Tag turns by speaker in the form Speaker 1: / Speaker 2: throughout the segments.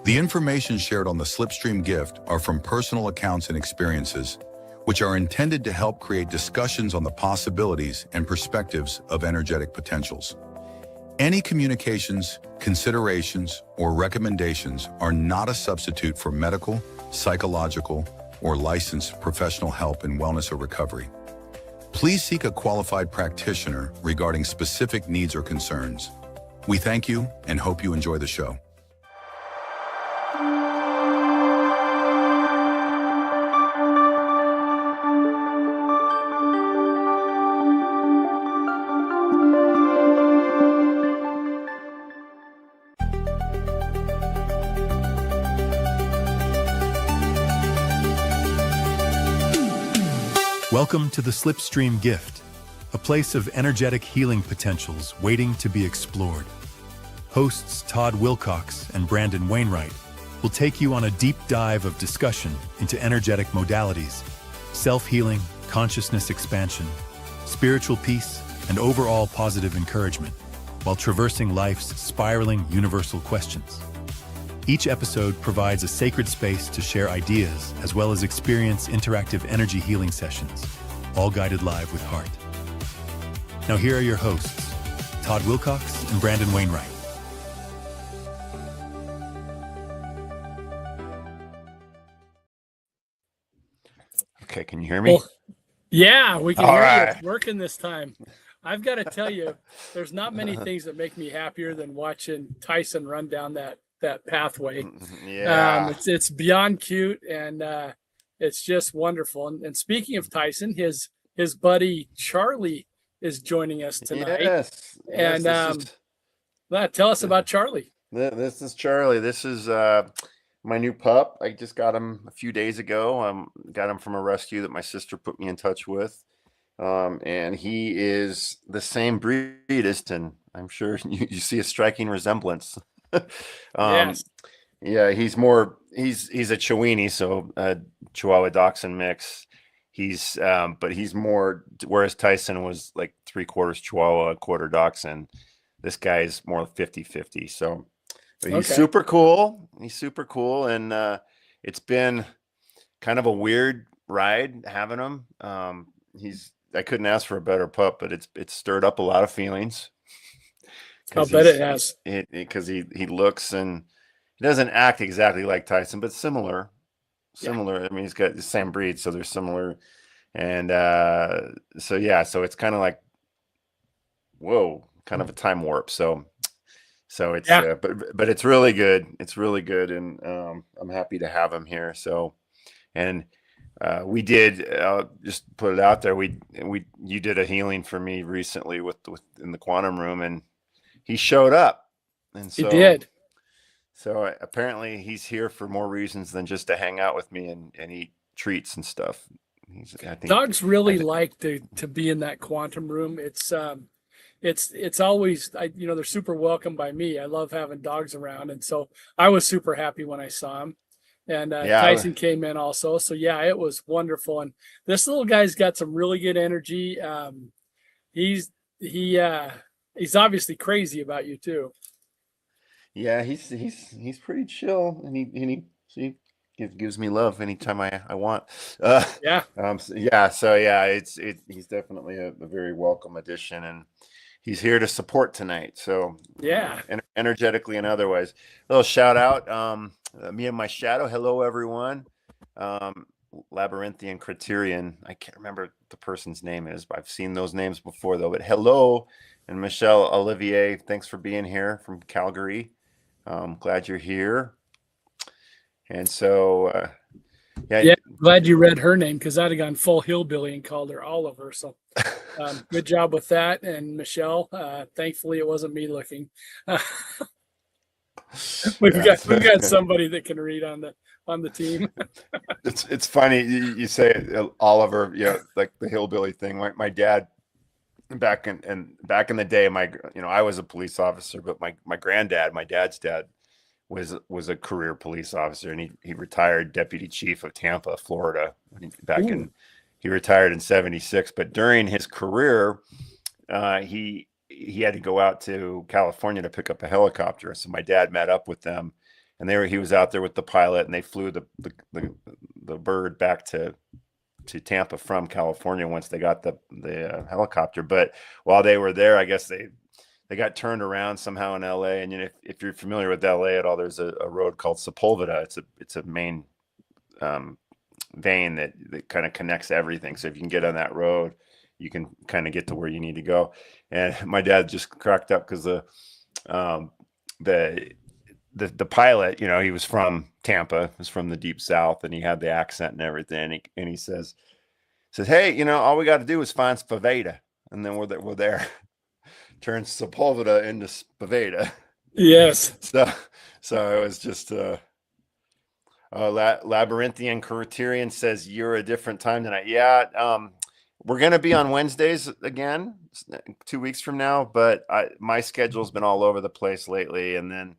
Speaker 1: The information shared on the Slipstream gift are from personal accounts and experiences, which are intended to help create discussions on the possibilities and perspectives of energetic potentials. Any communications, considerations, or recommendations are not a substitute for medical, psychological, or licensed professional help in wellness or recovery. Please seek a qualified practitioner regarding specific needs or concerns. We thank you and hope you enjoy the show.
Speaker 2: Welcome to the Slipstream Gift, a place of energetic healing potentials waiting to be explored. Hosts Todd Wilcox and Brandon Wainwright will take you on a deep dive of discussion into energetic modalities, self-healing, consciousness expansion, spiritual peace, and overall positive encouragement, while traversing life's spiraling universal questions. Each episode provides a sacred space to share ideas as well as experience interactive energy healing sessions, all guided live with heart. Now here are your hosts, Todd Wilcox and Brandon Wainwright.
Speaker 3: Okay, can you hear me?
Speaker 4: Well, yeah, we can
Speaker 3: All
Speaker 4: hear you.
Speaker 3: right.
Speaker 4: It's working this time. I've got to tell you, there's not many things that make me happier than watching Tyson run down that pathway.
Speaker 3: Yeah.
Speaker 4: It's beyond cute, and it's just wonderful. And speaking of Tyson, his buddy Charlie is joining us tonight.
Speaker 3: Yes.
Speaker 4: And
Speaker 3: Yes,
Speaker 4: tell us about Charlie.
Speaker 3: this is Charlie. This is my new pup. I just got him a few days ago. Got him from a rescue that my sister put me in touch with. And he is the same breed as Tin. I'm sure you see a striking resemblance.
Speaker 4: Yes.
Speaker 3: Yeah, he's a Chiweenie, so Chihuahua Dachshund mix. But he's more, whereas Tyson was like 3/4 Chihuahua, 1/4 Dachshund. This guy is more 50-50. So but he's super cool. He's super cool. And it's been kind of a weird ride having him. I couldn't ask for a better pup, but it's stirred up a lot of feelings.
Speaker 4: I'll bet it has.
Speaker 3: Because he looks, and he doesn't act exactly like Tyson, but similar.
Speaker 4: Yeah.
Speaker 3: I mean, he's got the same breed, so they're similar. And so it's kind of like, whoa, kind of a time warp. So it's but it's really good. It's really good, and I'm happy to have him here. So, and we did just put it out there. You did a healing for me recently with in the quantum room, and he showed up, and so
Speaker 4: He did.
Speaker 3: So apparently he's here for more reasons than just to hang out with me and eat treats and stuff.
Speaker 4: Dogs really like to be in that quantum room. It's always, they're super welcome by me. I love having dogs around, and so I was super happy when I saw him. And Tyson came in also. So yeah, it was wonderful. And this little guy's got some really good energy. He's obviously crazy about you too.
Speaker 3: Yeah, he's pretty chill, and he gives me love anytime I want. He's definitely a very welcome addition, and he's here to support tonight. So
Speaker 4: yeah,
Speaker 3: energetically and otherwise. A little shout out. Me and my shadow. Hello, everyone. Labyrinthian Criterion. I can't remember what the person's name is, but I've seen those names before, though. But hello, and Michelle Olivier. Thanks for being here from Calgary. Glad you're here. And so,
Speaker 4: glad you read her name, because I'd have gone full hillbilly and called her Oliver. So, good job with that. And Michelle, thankfully it wasn't me looking. We've got somebody that can read on the team.
Speaker 3: It's funny you say it, Oliver, like the hillbilly thing. My dad back in the day, I was a police officer, but my granddad, my dad's dad, was a career police officer, and he retired deputy chief of Tampa, Florida. He retired in 76, but during his career, he had to go out to California to pick up a helicopter. So my dad met up with them, and he was out there with the pilot, and they flew the bird back to Tampa from California once they got the helicopter. But while they were there, I guess they got turned around somehow in LA. And if you're familiar with LA at all, there's a road called Sepulveda. It's a main vein that kind of connects everything. So if you can get on that road, you can kind of get to where you need to go. And my dad just cracked up because the pilot, he was from Tampa, was from the deep South, and he had the accent and everything. And he says, hey, all we got to do is find Spaveda, and then we're there. Turns Sepulveda into Spaveda.
Speaker 4: Yes.
Speaker 3: So it was just Labyrinthian Criterion says you're a different time tonight. Yeah. We're going to be on Wednesdays again 2 weeks from now, but my schedule's been all over the place lately. And then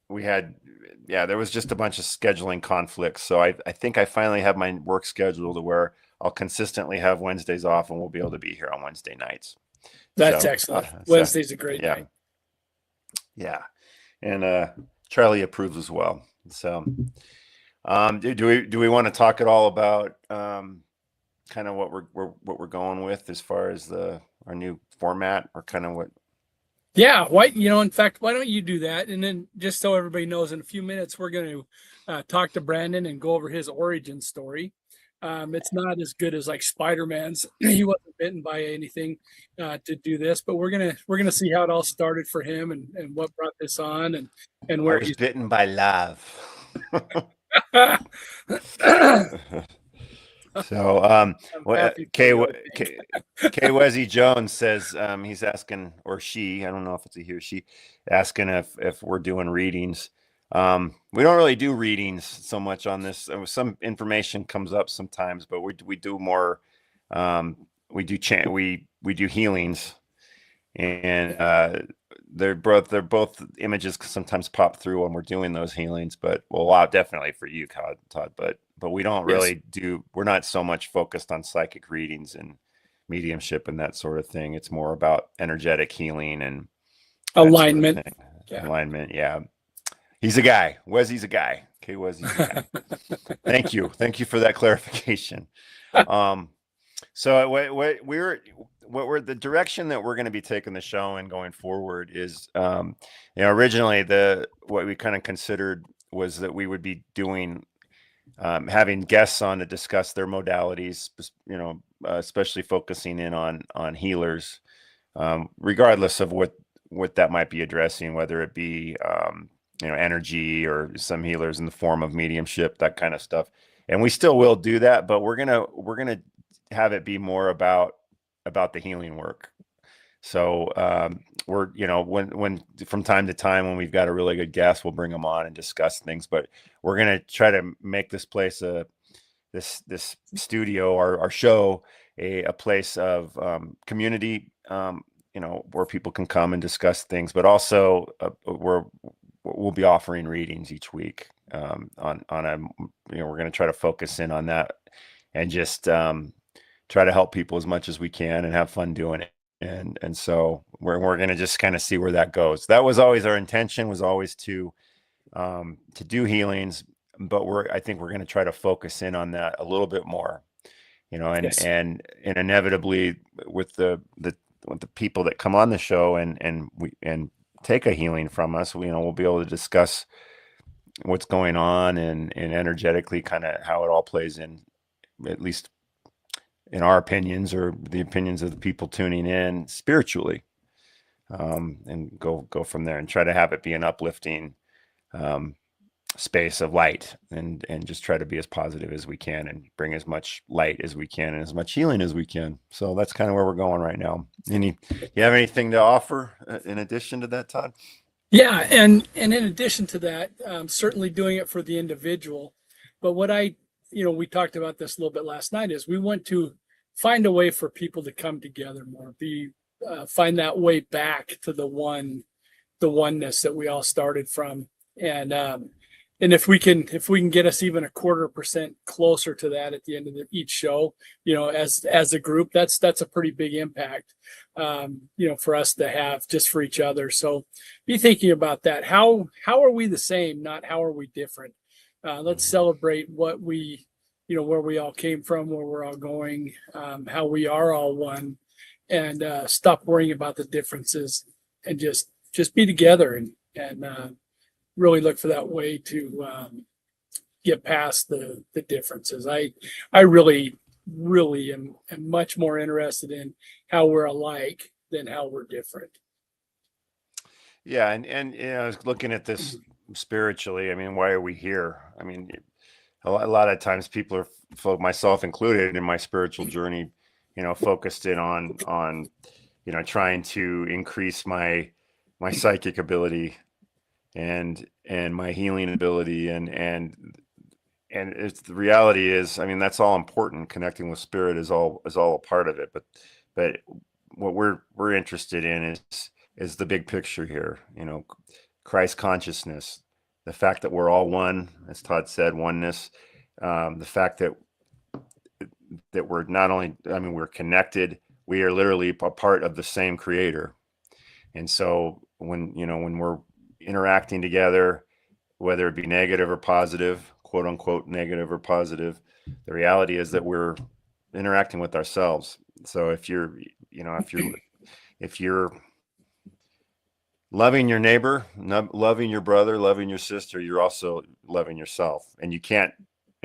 Speaker 3: there was just a bunch of scheduling conflicts. So I think I finally have my work schedule to where I'll consistently have Wednesdays off, and we'll be able to be here on Wednesday nights.
Speaker 4: That's excellent. Wednesday's a great night.
Speaker 3: Yeah. And Charlie approves as well. So do we want to talk at all about kind of what we're going with as far as our new format, or kind of what?
Speaker 4: Yeah. Why, in fact, why don't you do that? And then, just so everybody knows, in a few minutes, we're going to talk to Brandon and go over his origin story. It's not as good as like Spider-Man's. He wasn't bitten by anything to do this, but we're gonna see how it all started for him, and what brought this on, and where
Speaker 3: he's bitten by love. So K Wezzy Jones says he's asking, or she, I don't know if it's a he or she, asking if we're doing readings. We don't really do readings so much on this. Some information comes up sometimes, but we do more. We do healings, and they're both images sometimes pop through when we're doing those healings. But definitely for you, Todd. But we don't really do. We're not so much focused on psychic readings and mediumship and that sort of thing. It's more about energetic healing and
Speaker 4: alignment.
Speaker 3: Sort of alignment, yeah. He's a guy. Wezzy's a guy. Okay, Wezzy's a guy. Thank you for that clarification. So the direction that we're going to be taking the show and going forward is, originally what we kind of considered was that we would be doing, having guests on to discuss their modalities, especially focusing in on healers, regardless of what that might be addressing, whether it be, energy, or some healers in the form of mediumship, that kind of stuff. And we still will do that, but we're gonna have it be more about the healing work. So when from time to time, when we've got a really good guest, we'll bring them on and discuss things. But we're gonna try to make this place this studio, our show, a place of community, where people can come and discuss things, but also we'll be offering readings each week on we're going to try to focus in on that, and just try to help people as much as we can and have fun doing it. And so we're going to just kind of see where that goes. That was always our intention, was always to do healings, but I think we're going to try to focus in on that a little bit more, and inevitably with the people that come on the show and take a healing from us, we'll be able to discuss what's going on and energetically kind of how it all plays in, at least in our opinions, or the opinions of the people tuning in spiritually, and go from there and try to have it be an uplifting space of light, and just try to be as positive as we can and bring as much light as we can and as much healing as we can. So that's kind of where we're going right now. You have anything to offer in addition to that, Todd?
Speaker 4: Yeah. And in addition to that, certainly doing it for the individual. But what we talked about this a little bit last night, is we want to find a way for people to come together more, find that way back to the oneness that we all started from. And and if we can get us even a 1/4% closer to that at the end of each show, as a group, that's a pretty big impact, for us to have just for each other. So be thinking about that. How are we the same, not how are we different? Let's celebrate what we, where we all came from, where we're all going, how we are all one, and stop worrying about the differences, and just be together, and really look for that way to get past the differences. I really am much more interested in how we're alike than how we're different.
Speaker 3: Yeah, and I was looking at this spiritually. I mean, why are we here? I mean, a lot of times people are, myself included, in my spiritual journey, focused in on trying to increase my psychic ability and my healing ability, and it's, the reality is, I mean, that's all important. Connecting with spirit is all a part of it, but what we're interested in is the big picture here. Christ consciousness, the fact that we're all one, as Todd said, oneness, the fact that we're not only, I mean, we're connected, we are literally a part of the same creator. And so when we're interacting together, whether it be negative or positive, quote unquote negative or positive, the reality is that we're interacting with ourselves. So if you're loving your neighbor, loving your brother, loving your sister, you're also loving yourself. And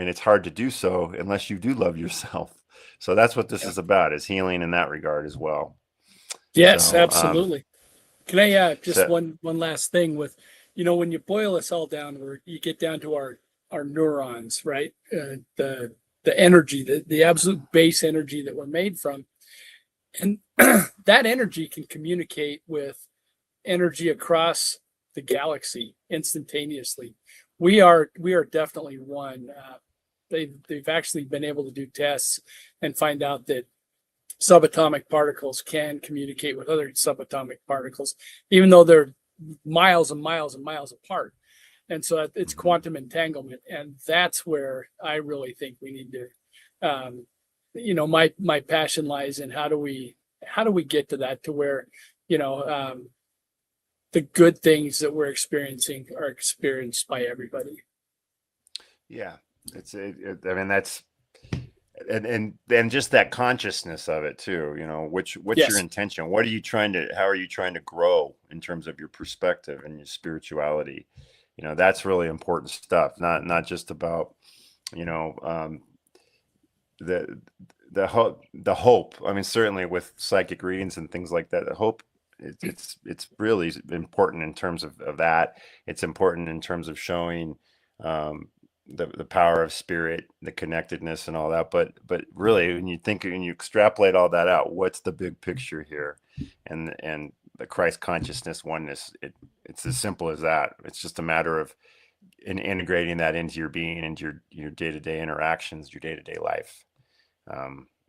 Speaker 3: it's hard to do so unless you do love yourself. So that's what this is about, is healing in that regard as well.
Speaker 4: Yes,
Speaker 3: So,
Speaker 4: absolutely. Can I just one last thing with, when you boil us all down, where you get down to our neurons, right? The energy, the absolute base energy that we're made from, and that energy can communicate with energy across the galaxy instantaneously. We are definitely one. They've actually been able to do tests and find out that subatomic particles can communicate with other subatomic particles, even though they're miles and miles and miles apart. And so it's quantum entanglement, and that's where I really think we need to, my passion lies in how do we get to that, to where, the good things that we're experiencing are experienced by everybody.
Speaker 3: Yeah, I mean, that's, and just that consciousness of it too, what's
Speaker 4: Yes.
Speaker 3: your intention? How are you trying to grow in terms of your perspective and your spirituality? That's really important stuff. Not just about, the hope. I mean, certainly with psychic readings and things like that, the hope, it's really important in terms of that. It's important in terms of showing, the power of spirit, the connectedness and all that. But really, when you extrapolate all that out, what's the big picture here? And the Christ consciousness, oneness, it's as simple as that. It's just a matter of integrating that into your being, into your day-to-day interactions, your day-to-day life.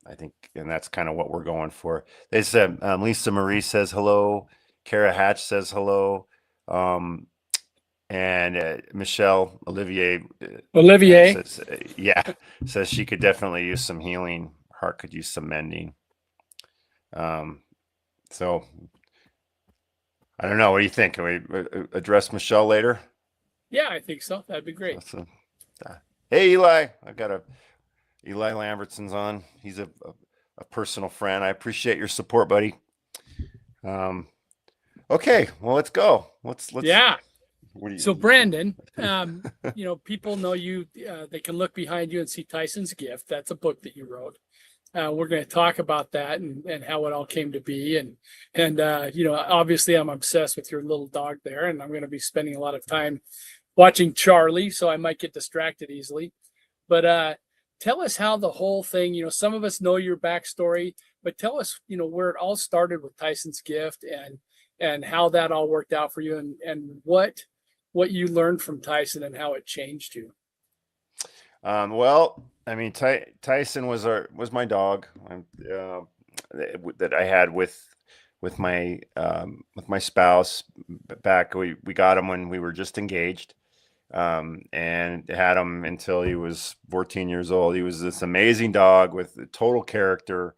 Speaker 3: I think, and that's kind of what we're going for. They said, Lisa Marie says hello. Kara Hatch says hello. And Michelle Olivier says she could definitely use some healing. Heart could use some mending. So I don't know. What do you think? Can we address Michelle later?
Speaker 4: Yeah, I think so. That'd be great.
Speaker 3: Hey, Eli. Eli Lambertson's on. He's a personal friend. I appreciate your support, buddy. Okay, well, let's go. Let's.
Speaker 4: Yeah. So Brandon, people know you, they can look behind you and see Tyson's Gift. That's a book that you wrote. We're going to talk about that and how it all came to be. And obviously I'm obsessed with your little dog there, and I'm going to be spending a lot of time watching Charlie, so I might get distracted easily. But tell us how the whole thing, some of us know your backstory, but tell us, where it all started with Tyson's Gift, and how that all worked out for you, and what you learned from Tyson and how it changed you.
Speaker 3: Well, I mean, Tyson was my dog, that I had with my spouse back. We got him when we were just engaged. and had him until he was 14 years old. He was this amazing dog with total character,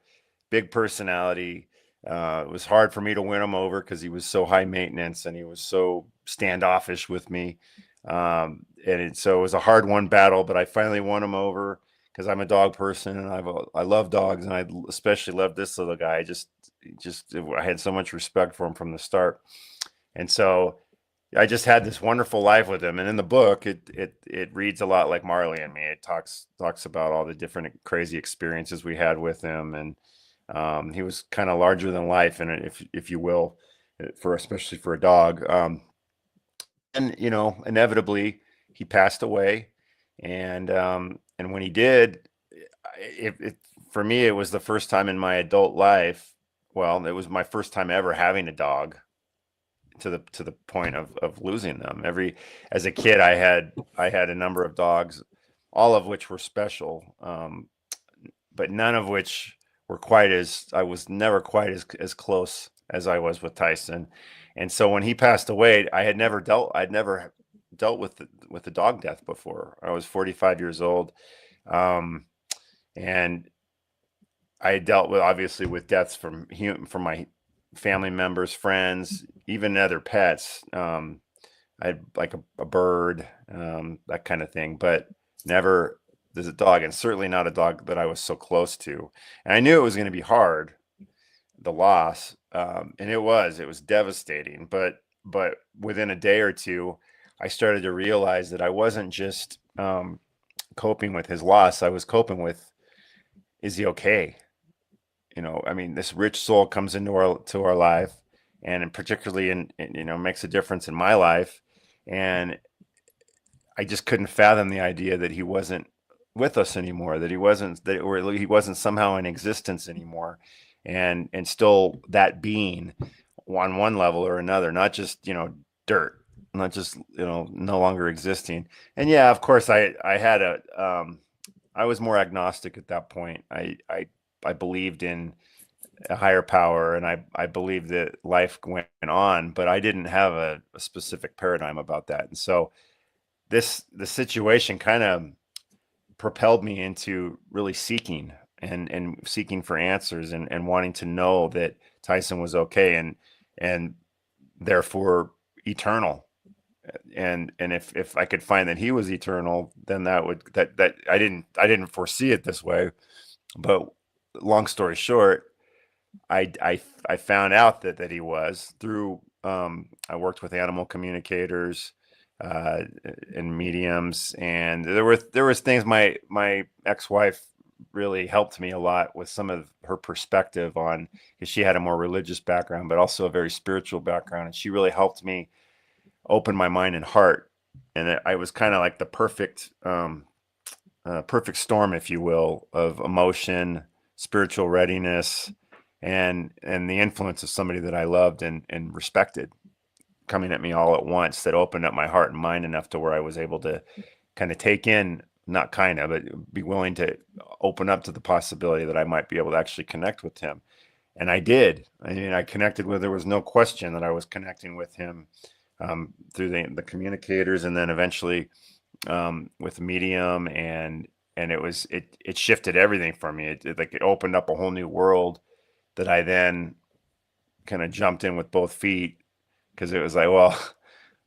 Speaker 3: big personality. It was hard for me to win him over because he was so high maintenance and he was so standoffish with me. So it was a hard won battle, but I finally won him over because I'm a dog person and I love dogs, and I especially love this little guy. I had so much respect for him from the start. And so I just had this wonderful life with him. And in the book, it reads a lot like Marley and me. It talks about all the different crazy experiences we had with him. And he was kind of larger than life, and if you will, especially for a dog. And inevitably he passed away. And when he did, for me, it was the first time in my adult life. Well, it was my first time ever having a dog, to the point of losing them. As a kid, I had a number of dogs, all of which were special, but none of which were I was never quite as close as I was with Tyson. And so when he passed away, I'd never dealt with the dog death before. I was 45 years old, and I had dealt with, obviously, with deaths from my family members, friends, even other pets. I had like a bird, that kind of thing, but never there's a dog, and certainly not a dog that I was so close to. And I knew it was going to be hard, the loss, and it was devastating. But within a day or two, I started to realize that I wasn't just coping with his loss. I was coping with, is he okay? I mean, this rich soul comes into our life, and particularly makes a difference in my life. And I just couldn't fathom the idea that he wasn't with us anymore, that he wasn't somehow in existence anymore. And still that being on one level or another, not just, dirt, not just, no longer existing. And yeah, of course I was more agnostic at that point. I believed in a higher power, and I believed that life went on, but I didn't have a specific paradigm about that. And so the situation kind of propelled me into really seeking for answers, and wanting to know that Tyson was okay, and therefore eternal. And if I could find that he was eternal, then that I didn't foresee it this way. But long story short, I found out that he was through, I worked with animal communicators, and mediums, and there was things my ex-wife really helped me a lot with, some of her perspective on, because she had a more religious background, but also a very spiritual background. And she really helped me open my mind and heart. And I was kind of like the perfect storm, if you will, of emotion, spiritual readiness, and the influence of somebody that I loved and respected coming at me all at once, that opened up my heart and mind enough to where I was able to kind of take in, not kind of, but be willing to open up to the possibility that I might be able to actually connect with him. And I did. I mean, I connected with, there was no question that I was connecting with him, through the communicators, and then eventually with medium, and it shifted everything for me. It opened up a whole new world that I then kind of jumped in with both feet, because it was like, well,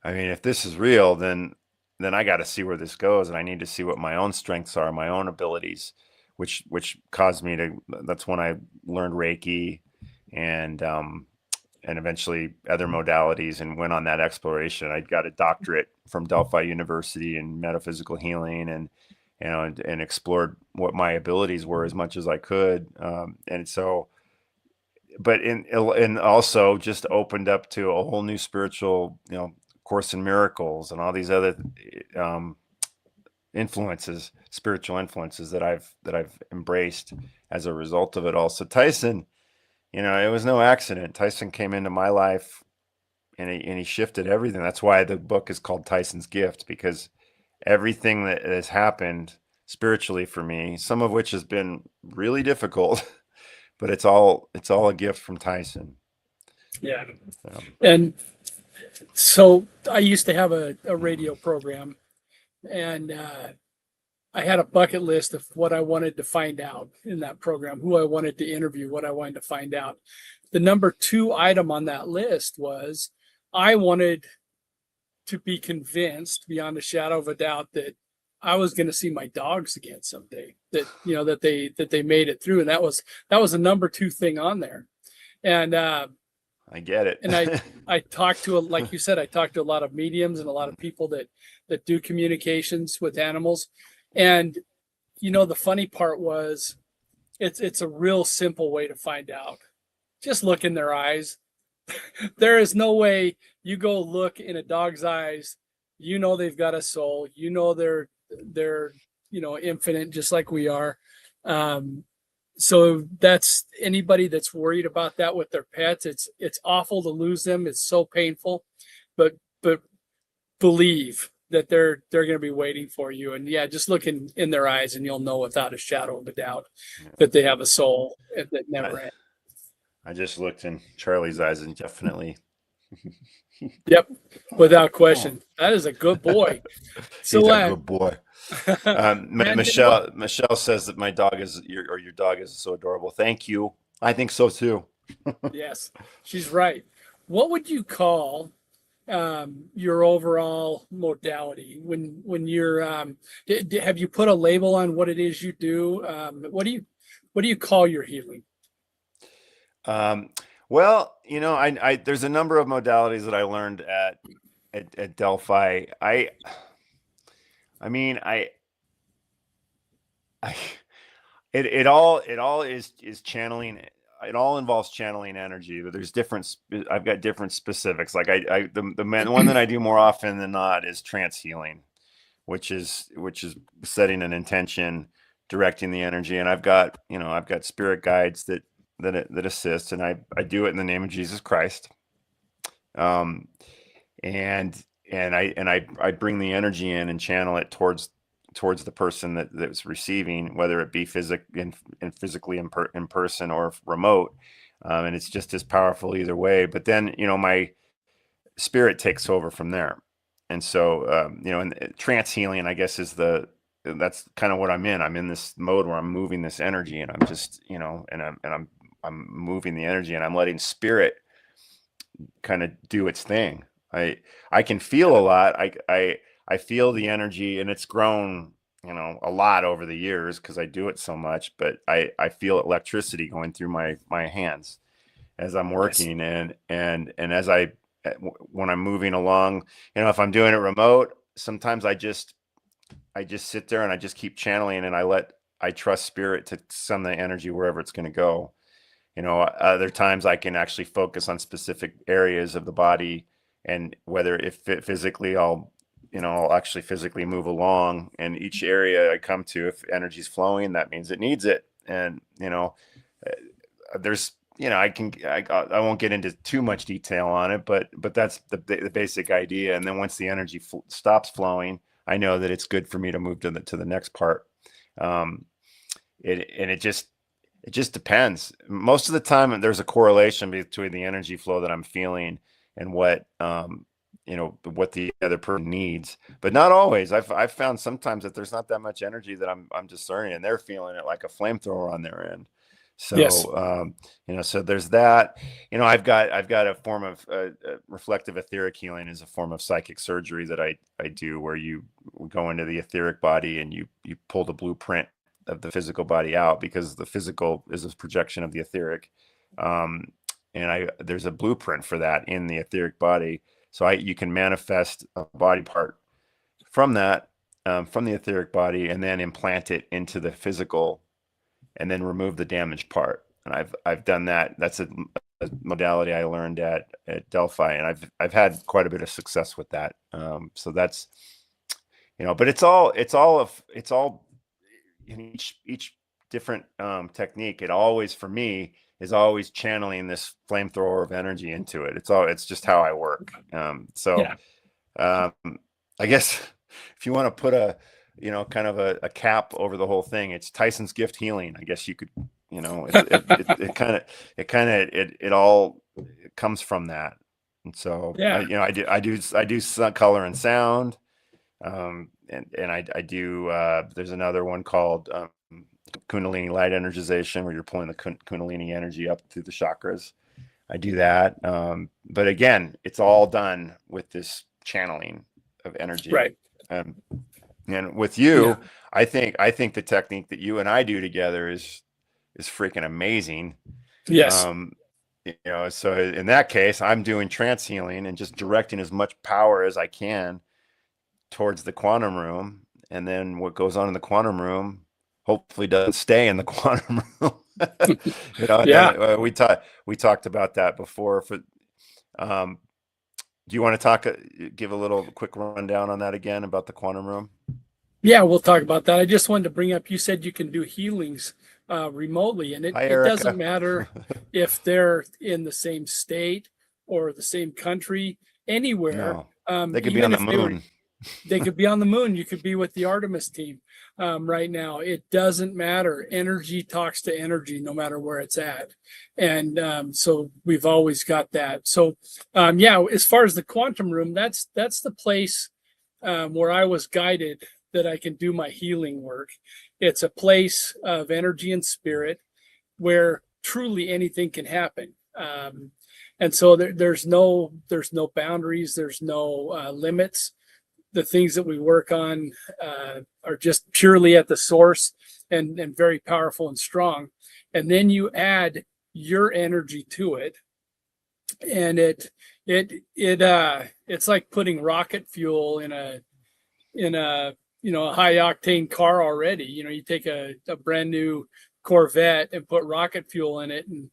Speaker 3: I mean, if this is real, then I got to see where this goes, and I need to see what my own strengths are, my own abilities, which caused me to. That's when I learned Reiki, and eventually other modalities, and went on that exploration. I got a doctorate from Delphi University in metaphysical healing, and explored what my abilities were as much as I could, and so. But and also just opened up to a whole new spiritual, Course in Miracles, and all these other influences, spiritual influences that I've embraced as a result of it all. So Tyson, it was no accident. Tyson came into my life, and he shifted everything. That's why the book is called Tyson's Gift, because everything that has happened spiritually for me, some of which has been really difficult, but it's all a gift from Tyson.
Speaker 4: Yeah. And so I used to have a radio program, and I had a bucket list of what I wanted to find out in that program, who I wanted to interview, what I wanted to find out. The number 2 item on that list was I wanted to be convinced beyond a shadow of a doubt that I was going to see my dogs again someday, that, you know, that they made it through. And that was the number 2 thing on there. And,
Speaker 3: I get it.
Speaker 4: and I talked to, like you said, I talked to a lot of mediums and a lot of people that do communications with animals. And, you know, the funny part was it's a real simple way to find out. Just look in their eyes. There is no way you go look in a dog's eyes. You know, they've got a soul, you know, they're, you know, infinite, just like we are. So that's anybody that's worried about that with their pets. It's awful to lose them. It's so painful, but believe that they're going to be waiting for you. And yeah, just look in their eyes and you'll know without a shadow of a doubt that they have a soul that never ends.
Speaker 3: I just looked in Charlie's eyes and definitely.
Speaker 4: Yep, without question. That is a good boy. So,
Speaker 3: He's a good boy. Michelle says that my dog is your dog is so adorable. Thank you. I think so too.
Speaker 4: Yes, she's right. What would you call your overall modality when you're have you put a label on what it is you do? What do you call your healing?
Speaker 3: Well, you know, I there's a number of modalities that I learned at Delphi. It all is channeling. It all involves channeling energy, but there's I've got different specifics. Like the one that I do more often than not is trance healing, which is setting an intention, directing the energy. And I've got spirit guides that assist, and I do it in the name of Jesus Christ. And I bring the energy in and channel it towards the person that's receiving, whether it be physically in person or remote. And it's just as powerful either way. But then, you know, my spirit takes over from there. And so, you know, and trance healing, I guess, that's kind of what I'm in. I'm in this mode where I'm moving this energy, and I'm just, you know, and I'm moving the energy, and I'm letting spirit kind of do its thing. I can feel a lot. I feel the energy, and it's grown, you know, a lot over the years because I do it so much, but I feel electricity going through my hands as I'm working. Yes. and as when I'm moving along, you know, if I'm doing it remote, sometimes I just sit there and I just keep channeling, and I trust spirit to send the energy wherever it's going to go. You know, other times I can actually focus on specific areas of the body, and whether physically I'll actually physically move along, and each area I come to, if energy's flowing, that means it needs it. And, you know, there's, you know, I won't get into too much detail on it, but that's the basic idea. And then once the energy stops flowing, I know that it's good for me to move to the next part. It just depends. Most of the time, there's a correlation between the energy flow that I'm feeling and what, you know, what the other person needs, but not always. I've found sometimes that there's not that much energy that I'm discerning, and they're feeling it like a flamethrower on their end. So, yes. You know, so there's that. You know, I've got a form of reflective etheric healing is a form of psychic surgery that I do, where you go into the etheric body and you pull the blueprint of the physical body out, because the physical is a projection of the etheric. And there's a blueprint for that in the etheric body. So you can manifest a body part from that, from the etheric body, and then implant it into the physical, and then remove the damaged part. And I've done that. That's a modality I learned at Delphi, and I've had quite a bit of success with that. So that's, you know, but it's all in each different technique. It always, for me, is always channeling this flamethrower of energy into it. It's just how I work. I guess if you want to put a, you know, kind of a cap over the whole thing, it's Tyson's gift healing. I guess you could, you know, it all comes from that. And so, yeah, I do color and sound. And I do, there's another one called Kundalini light energization, where you're pulling the Kundalini energy up through the chakras. I do that. But again, it's all done with this channeling of energy.
Speaker 4: Right.
Speaker 3: And with you,
Speaker 4: Yeah.
Speaker 3: I think the technique that you and I do together is freaking amazing.
Speaker 4: Yes.
Speaker 3: So in that case, I'm doing trance healing and just directing as much power as I can towards the quantum room. And then what goes on in the quantum room hopefully doesn't stay in the quantum room.
Speaker 4: Yeah.
Speaker 3: We talked about that before. Do you want to give a little quick rundown on that again about the quantum room?
Speaker 4: Yeah, we'll talk about that. I just wanted to bring up, you said you can do healings remotely, and it doesn't matter if they're in the same state or the same country, anywhere.
Speaker 3: No, they could be on the moon.
Speaker 4: They could be on the moon. You could be with the Artemis team right now. It doesn't matter. Energy talks to energy, no matter where it's at. And so we've always got that. So yeah, as far as the quantum room, that's the place where I was guided that I can do my healing work. It's a place of energy and spirit where truly anything can happen. And so there's no boundaries, there's no limits. The things that we work on are just purely at the source and very powerful and strong. And then you add your energy to it, and it's like putting rocket fuel in a high octane car already. You take a brand new Corvette and put rocket fuel in it, and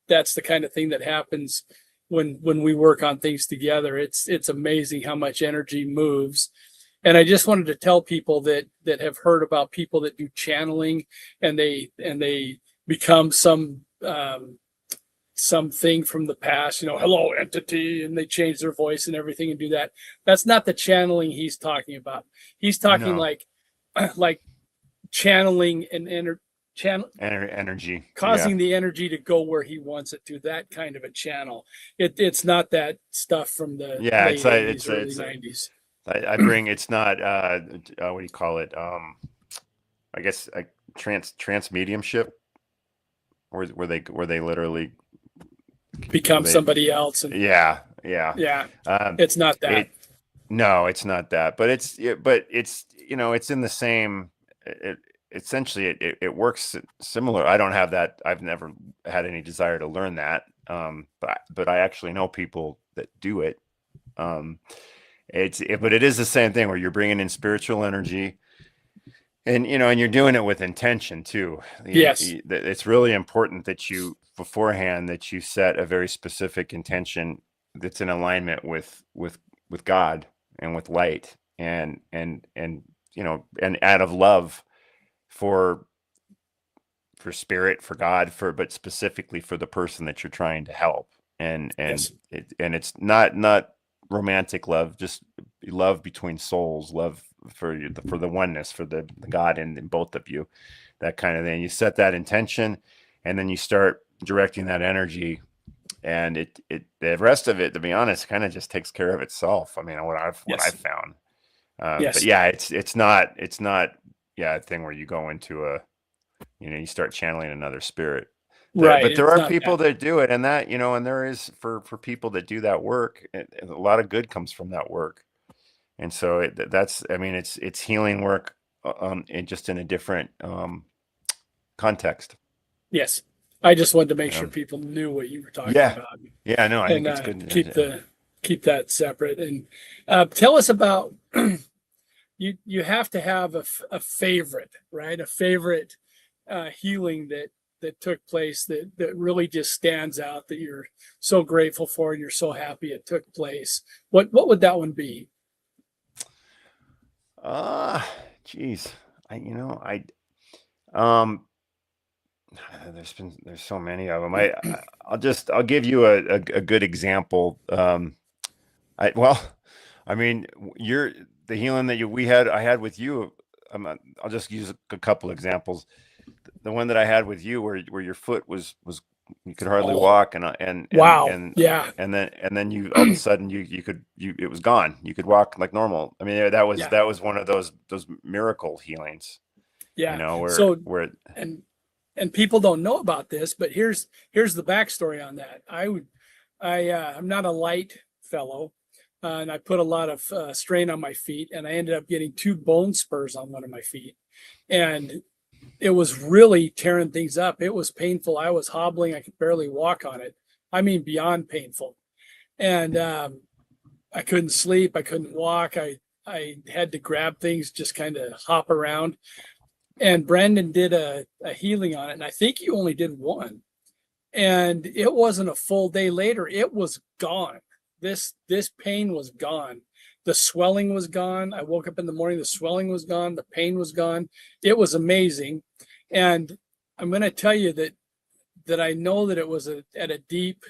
Speaker 4: that's the kind of thing that happens when we work on things together. It's amazing how much energy moves. And I just wanted to tell people that have heard about people that do channeling and they become something from the past, hello entity, and they change their voice and everything and do that. That's not the channeling he's talking about. He's talking like channeling and
Speaker 3: energy,
Speaker 4: causing the energy to go where he wants it to. That kind of a channel. It's not that stuff from the late 80s, early 90s.
Speaker 3: I bring, it's not what do you call it? I guess trance mediumship, where they literally
Speaker 4: become somebody else. And
Speaker 3: yeah.
Speaker 4: It's not that.
Speaker 3: No, it's not that. But it's it's in the same. Essentially it works similar. I don't have that. I've never had any desire to learn that. But I actually know people that do it. But it is the same thing where you're bringing in spiritual energy, and and you're doing it with intention too.
Speaker 4: Yes.
Speaker 3: It's really important that you beforehand that you set a very specific intention that's in alignment with God and with light, and out of love for spirit, for God, but specifically for the person that you're trying to help. And
Speaker 4: Yes.
Speaker 3: It's not romantic love, just love between souls, love for the oneness, for the God in both of you, that kind of thing. You set that intention, and then you start directing that energy, and the rest of it, to be honest, kind of just takes care of itself. I mean, what I've found.
Speaker 4: Yes.
Speaker 3: But yeah, it's not a thing where you go into you start channeling another spirit.
Speaker 4: Right.
Speaker 3: But there are people that do it, and that, and there is for people that do that work, a lot of good comes from that work. And so it's healing work, just in a different context.
Speaker 4: Yes. I just wanted to make sure people knew what you were talking about.
Speaker 3: Yeah, no, I think it's good.
Speaker 4: Keep that separate. And tell us about, you have to have a favorite, right? A favorite healing that took place that really just stands out, that you're so grateful for and you're so happy it took place. What would that one be?
Speaker 3: Geez, there's so many of them. I'll give you a good example. The healing that I had with you. I'll just use a couple examples. The one that I had with you, where your foot was You could hardly
Speaker 4: Oh,
Speaker 3: walk,
Speaker 4: wow. Yeah.
Speaker 3: and then you all of a sudden you could it was gone. You could walk like normal. I mean,
Speaker 4: Yeah.
Speaker 3: that was one of those miracle healings, you
Speaker 4: Yeah.
Speaker 3: know,
Speaker 4: So,
Speaker 3: where
Speaker 4: and people don't know about this, but here's the backstory on that. I'm not a light fellow, and I put a lot of strain on my feet, and I ended up getting 2 bone spurs on one of my feet, and it was really tearing things up. It was painful. I was hobbling. I could barely walk on it. I mean, beyond painful. And I couldn't sleep. I couldn't walk. I had to grab things, just kind of hop around. And Brandon did a healing on it. And I think you only did one. And it wasn't a full day later. It was gone. This pain was gone. The swelling was gone. I woke up in the morning, the swelling was gone, the pain was gone. It was amazing. And I'm going to tell you that I know that it was at a deep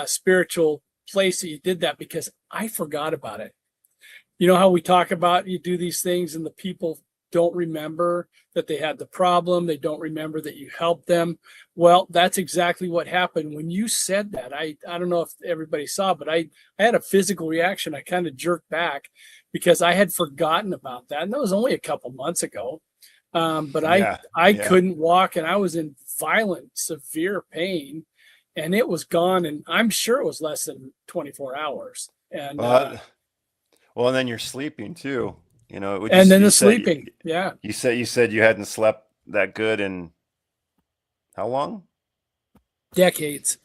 Speaker 4: spiritual place that you did that, because I forgot about it. You know how we talk about, you do these things and the people don't remember that they had the problem. They don't remember that you helped them. Well, that's exactly what happened when you said that. I don't know if everybody saw, but I had a physical reaction. I kind of jerked back because I had forgotten about that. And that was only a couple months ago. But
Speaker 3: yeah,
Speaker 4: I
Speaker 3: yeah.
Speaker 4: couldn't walk, and I was in violent, severe pain, and it was gone. And I'm sure it was less than 24 hours. And
Speaker 3: Well, and then you're sleeping too. You know, it would
Speaker 4: and
Speaker 3: just
Speaker 4: then the sleeping. Yeah.
Speaker 3: you said you hadn't slept that good in how long?
Speaker 4: Decades.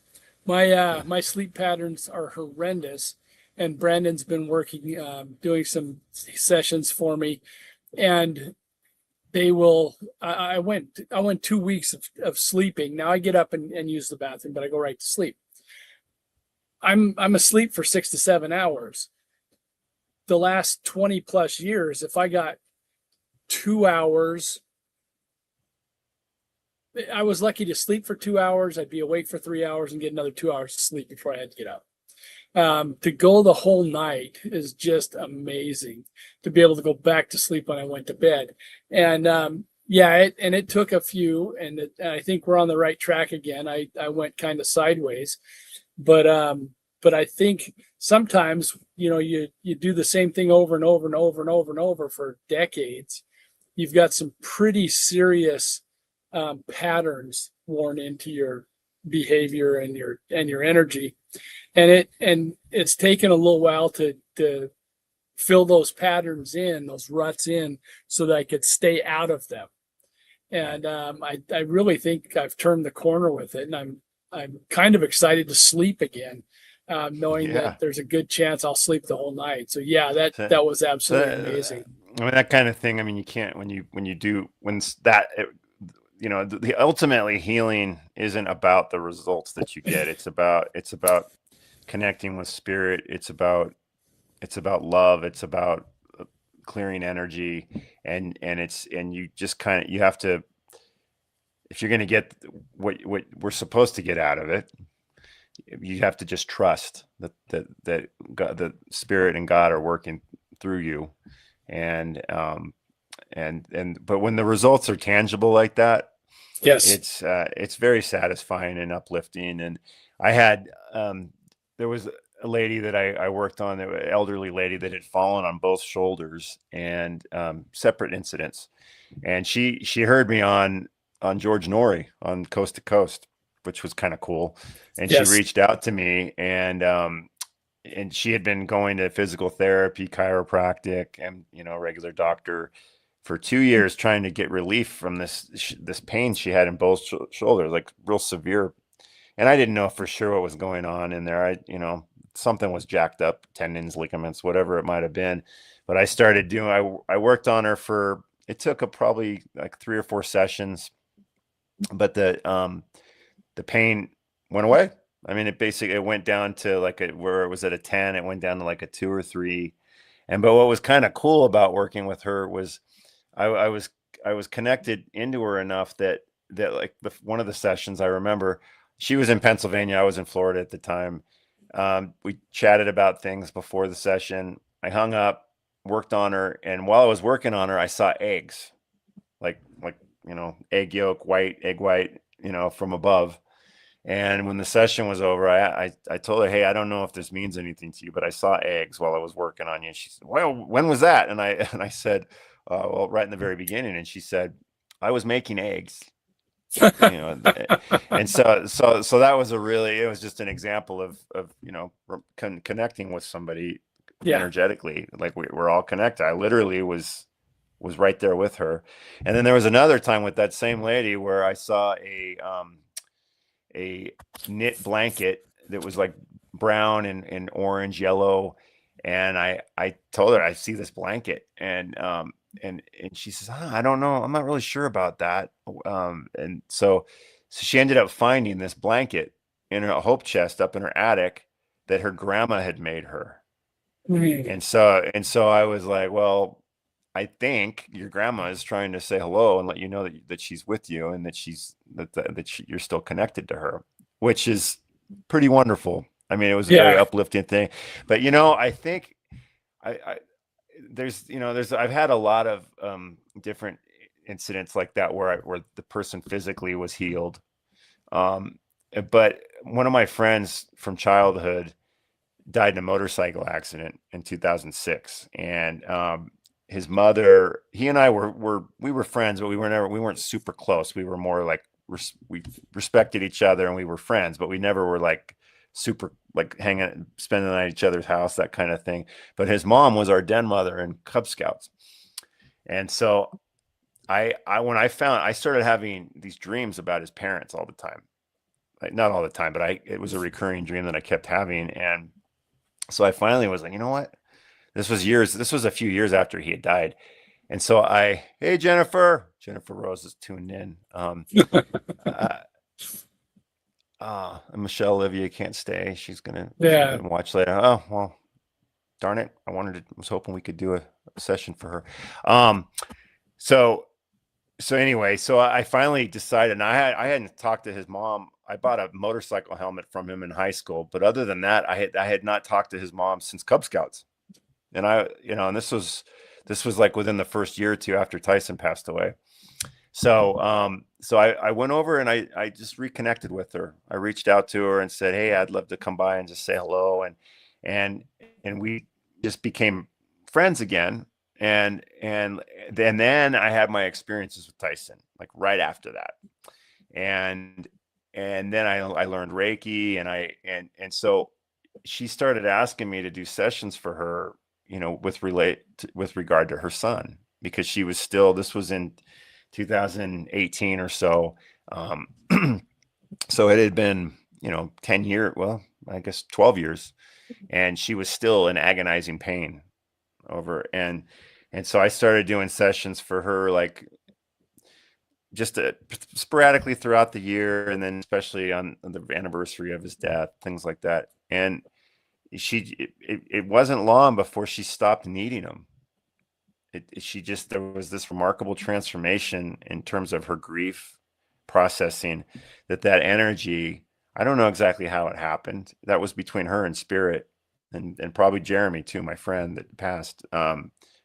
Speaker 4: My sleep patterns are horrendous, and Brandon's been working, doing some sessions for me, and they will. I went 2 weeks of sleeping. Now I get up and use the bathroom, but I go right to sleep. I'm asleep for 6 to 7 hours. The last 20 plus years, if I got 2 hours, I was lucky to sleep for 2 hours. I'd be awake for 3 hours and get another 2 hours of sleep before I had to get up. To go the whole night is just amazing. To be able to go back to sleep when I went to bed, and it took a few, and I think we're on the right track again. I went kind of sideways, but I think sometimes, you do the same thing over and over and over and over and over for decades. You've got some pretty serious patterns worn into your behavior and your energy, and it's taken a little while to fill those patterns in, those ruts in, so that I could stay out of them. And I really think I've turned the corner with it, and I'm kind of excited to sleep again, knowing
Speaker 3: Yeah.
Speaker 4: that there's a good chance I'll sleep the whole night. So yeah,
Speaker 3: So-
Speaker 4: that was absolutely
Speaker 3: so,
Speaker 4: amazing.
Speaker 3: I mean, that kind of thing. I mean, you can't the ultimately healing isn't about the results that you get. It's about connecting with spirit. It's about love. It's about clearing energy, and you just you have to, if you're going to get what we're supposed to get out of it, you have to just trust that God, the spirit and God are working through you, and but when the results are tangible like that,
Speaker 4: Yes.
Speaker 3: it's very satisfying and uplifting. And I had there was a lady that I worked on, an elderly lady that had fallen on both shoulders, and separate incidents, and she heard me on George Norrie on Coast to Coast, which was kind of cool, and
Speaker 4: Yes.
Speaker 3: she reached out to me, and she had been going to physical therapy, chiropractic, and regular doctor for 2 years, trying to get relief from this pain she had in both shoulders, like real severe. And I didn't know for sure what was going on in there. Something was jacked up, tendons, ligaments, whatever it might have been. But I started I worked on her it took probably like 3 or 4 sessions, but the pain went away. I mean, it went down to where it was at a 10, it went down to like a 2 or 3. But what was kind of cool about working with her was I was connected into her enough that like one of the sessions, I remember she was in Pennsylvania, I was in Florida at the time. We chatted about things before the session. I hung up, worked on her, and while I was working on her, I saw eggs, like egg yolk, egg white, from above. And when the session was over, I told her, hey, I don't know if this means anything to you, but I saw eggs while I was working on you. And she said, well, when was that? And I said, well, right in the very beginning. And she said, I was making eggs. You know, and so that was it was just an example of you know, connecting with somebody energetically. Like we're all connected. I literally was right there with her. And then there was another time with that same lady where I saw a knit blanket that was like brown and orange, yellow. And I told her, I see this blanket, and she says, I don't know, I'm not really sure about that. And so she ended up finding this blanket in her hope chest up in her attic that her grandma had made her. And so I was like, well, I think your grandma is trying to say hello and let you know that she's with you, and that you're still connected to her, which is pretty wonderful. I mean, it was a very uplifting thing. But you know, I think I've had a lot of different incidents like that where the person physically was healed. But one of my friends from childhood died in a motorcycle accident in 2006, and his mother, he and I we were friends, but we weren't super close. We were more like, we respected each other and we were friends, but we never were like super like spending the night at each other's house, that kind of thing. But his mom was our den mother in Cub Scouts. And so I started having these dreams about his parents all the time. Like, not all the time, but it was a recurring dream that I kept having. And so I finally was like, you know what? This was a few years after he had died. And so hey, Jennifer Rose is tuned in. Michelle Olivia can't stay. She's gonna watch later. Oh, well, darn it. I was hoping we could do a session for her. So anyway, so I finally decided, and I hadn't talked to his mom. I bought a motorcycle helmet from him in high school, but other than that, I had not talked to his mom since Cub Scouts. And and this was like within the first year or two after Tyson passed away. So I went over and I just reconnected with her. I reached out to her and said, hey, I'd love to come by and just say hello. And we just became friends again. And then I had my experiences with Tyson, like right after that. And then I learned Reiki, and so she started asking me to do sessions for her, you know, with regard to her son, because this was in 2018 or so. So it had been, 10 years, well, I guess 12 years. And she was still in agonizing pain and so I started doing sessions for her, like just sporadically throughout the year. And then especially on the anniversary of his death, things like that. And it wasn't long before she stopped needing him. There was this remarkable transformation in terms of her grief processing, that energy, I don't know exactly how it happened. That was between her and spirit, and probably Jeremy too, my friend that passed.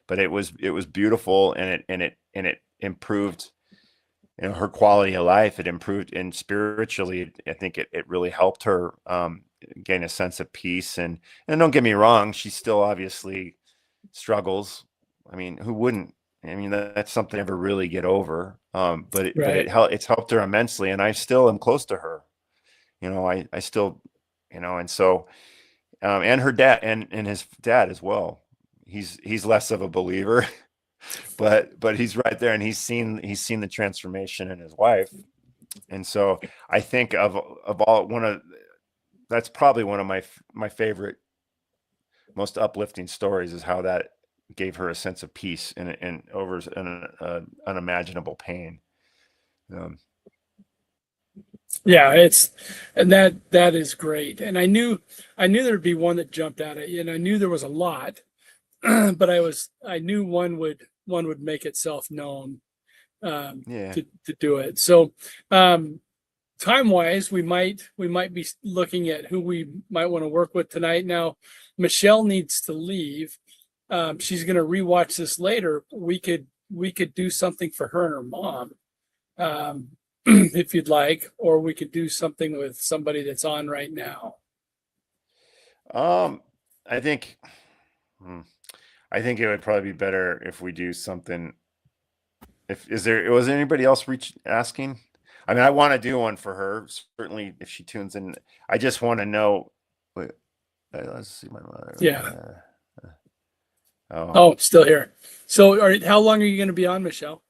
Speaker 3: But it was beautiful, and it improved, her quality of life. It improved, and spiritually, I think it really helped her gain a sense of peace. And don't get me wrong, she still obviously struggles. I mean, who wouldn't? I mean, that's something I never really get over. But it's helped her immensely, and I still am close to her. I still, and so, and her dad and his dad as well. He's less of a believer, but he's right there, and he's seen the transformation in his wife. And so I think of all, that's probably one of my favorite, most uplifting stories, is how that gave her a sense of peace and over an unimaginable pain.
Speaker 4: And that is great. And I knew there'd be one that jumped out at you, and I knew there was a lot, but I knew one would make itself known to do it. So time wise, we might be looking at who we might want to work with tonight. Now, Michelle needs to leave. She's going to rewatch this later. We could do something for her and her mom. if you'd like, or we could do something with somebody that's on right now.
Speaker 3: I think, I think it would probably be better if we do something. Was there anybody else asking? I mean, I want to do one for her, certainly if she tunes in. I just want to know. Wait, let's see my mother.
Speaker 4: Yeah.
Speaker 3: Oh.
Speaker 4: Oh, still here. So how long are you going to be on, Michelle?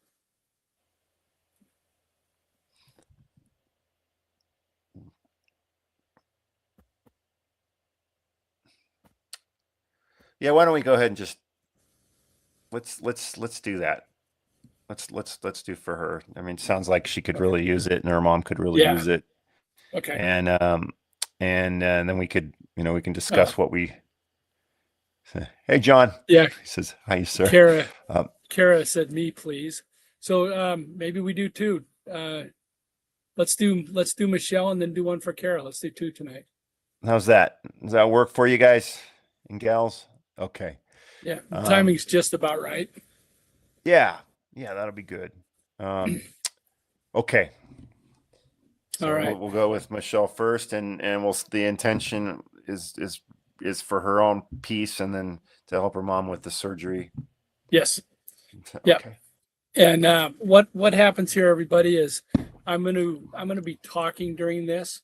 Speaker 3: Yeah, why don't we go ahead and just let's do that. Let's do for her. I mean, it sounds like she could really use it, and her mom could really use it.
Speaker 4: Okay.
Speaker 3: And then we could, we can discuss what we. Hey, John.
Speaker 4: Yeah.
Speaker 3: He says, "Hi, sir."
Speaker 4: Kara said, "Me, please." So maybe we do two. Let's do Michelle and then do one for Kara. Let's do two tonight.
Speaker 3: How's that? Does that work for you guys and gals? Okay.
Speaker 4: Yeah, timing's just about right.
Speaker 3: Yeah, that'll be good. Okay. So
Speaker 4: all right.
Speaker 3: We'll go with Michelle first, and the intention is for her own peace, and then to help her mom with the surgery.
Speaker 4: Yes.
Speaker 3: Okay.
Speaker 4: Yeah. And what happens here, everybody, is I'm gonna be talking during this.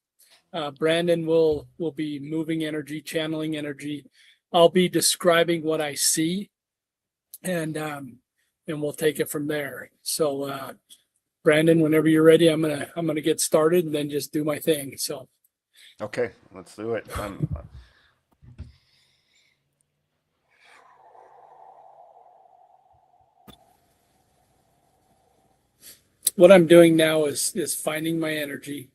Speaker 4: Brandon will be moving energy, channeling energy. I'll be describing what I see, and we'll take it from there. So, Brandon, whenever you're ready, I'm gonna get started and then just do my thing. So,
Speaker 3: okay, let's do it.
Speaker 4: what I'm doing now is finding my energy,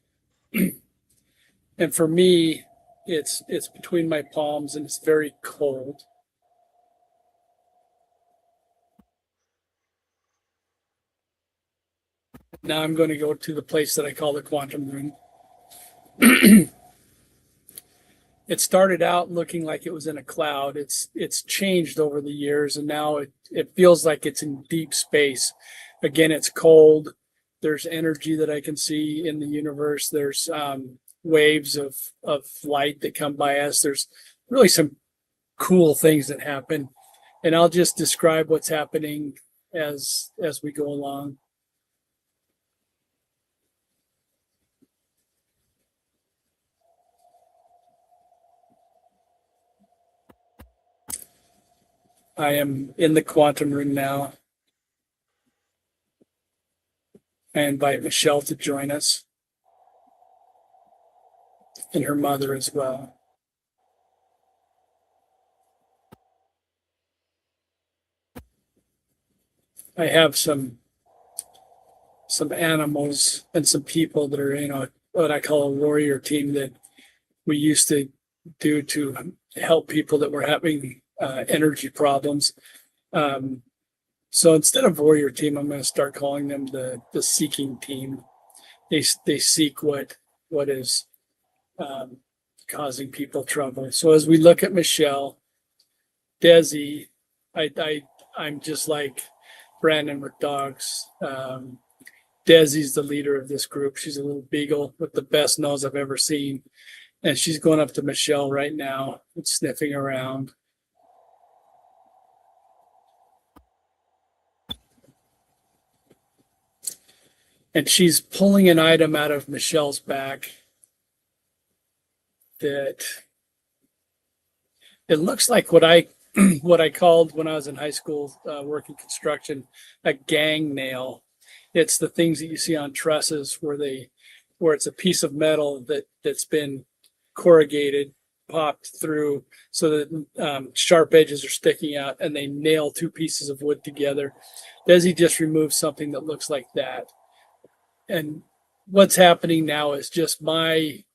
Speaker 4: and for me, it's between my palms and it's very cold. Now I'm going to go to the place that I call the quantum room. It started out looking like it was in a cloud. It's changed over the years, and now it feels like it's in deep space. Again, it's cold. There's energy that I can see in the universe. There's waves of light that come by us. There's really some cool things that happen, and I'll just describe what's happening as we go along. I am in the quantum room now. I invite Michelle to join us, and her mother as well. I have some animals and some people that are, what I call a warrior team that we used to do to help people that were having energy problems. So instead of warrior team, I'm going to start calling them the seeking team. They seek what is causing people trouble. So as we look at Michelle, Desi, I'm just like Brandon with dogs. Desi's the leader of this group. She's a little beagle with the best nose I've ever seen. And she's going up to Michelle right now and sniffing around. And she's pulling an item out of Michelle's back that it looks like what I called when I was in high school working construction a gang nail. It's the things that you see on trusses where it's a piece of metal that's been corrugated, popped through so that sharp edges are sticking out, and they nail two pieces of wood together. Desi just removed something that looks like that. And what's happening now is just my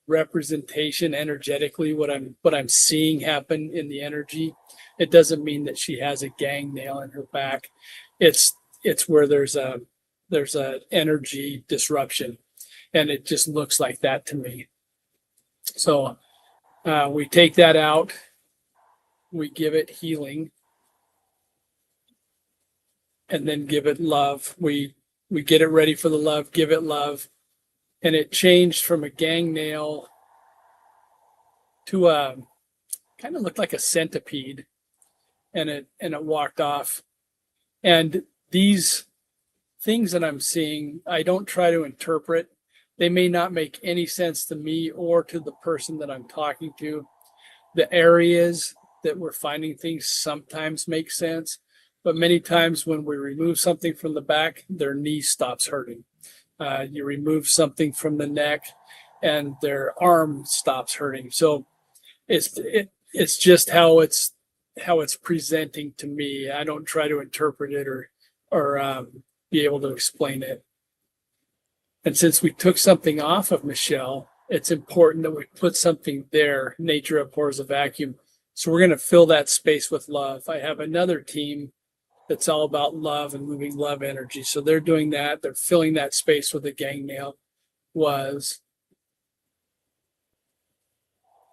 Speaker 4: representation energetically, what I'm seeing happen in the energy. It doesn't mean that she has a gang nail in her back. It's where there's a energy disruption, and it just looks like that to me. So we take that out, we give it healing, and then give it love. We We get it ready for the love, give it love. And it changed from a gang nail to a kind of looked like a centipede, and it walked off. And these things that I'm seeing, I don't try to interpret. They may not make any sense to me or to the person that I'm talking to. The areas that we're finding things sometimes make sense, but many times when we remove something from the back, their knee stops hurting. You remove something from the neck and their arm stops hurting. So it's just how it's presenting to me. I don't try to interpret it or be able to explain it. And since we took something off of Michelle, it's important that we put something there. Nature abhors a vacuum. So we're going to fill that space with love. I have another team that's all about love and moving love energy. So they're doing that. They're filling that space where the gang nail was.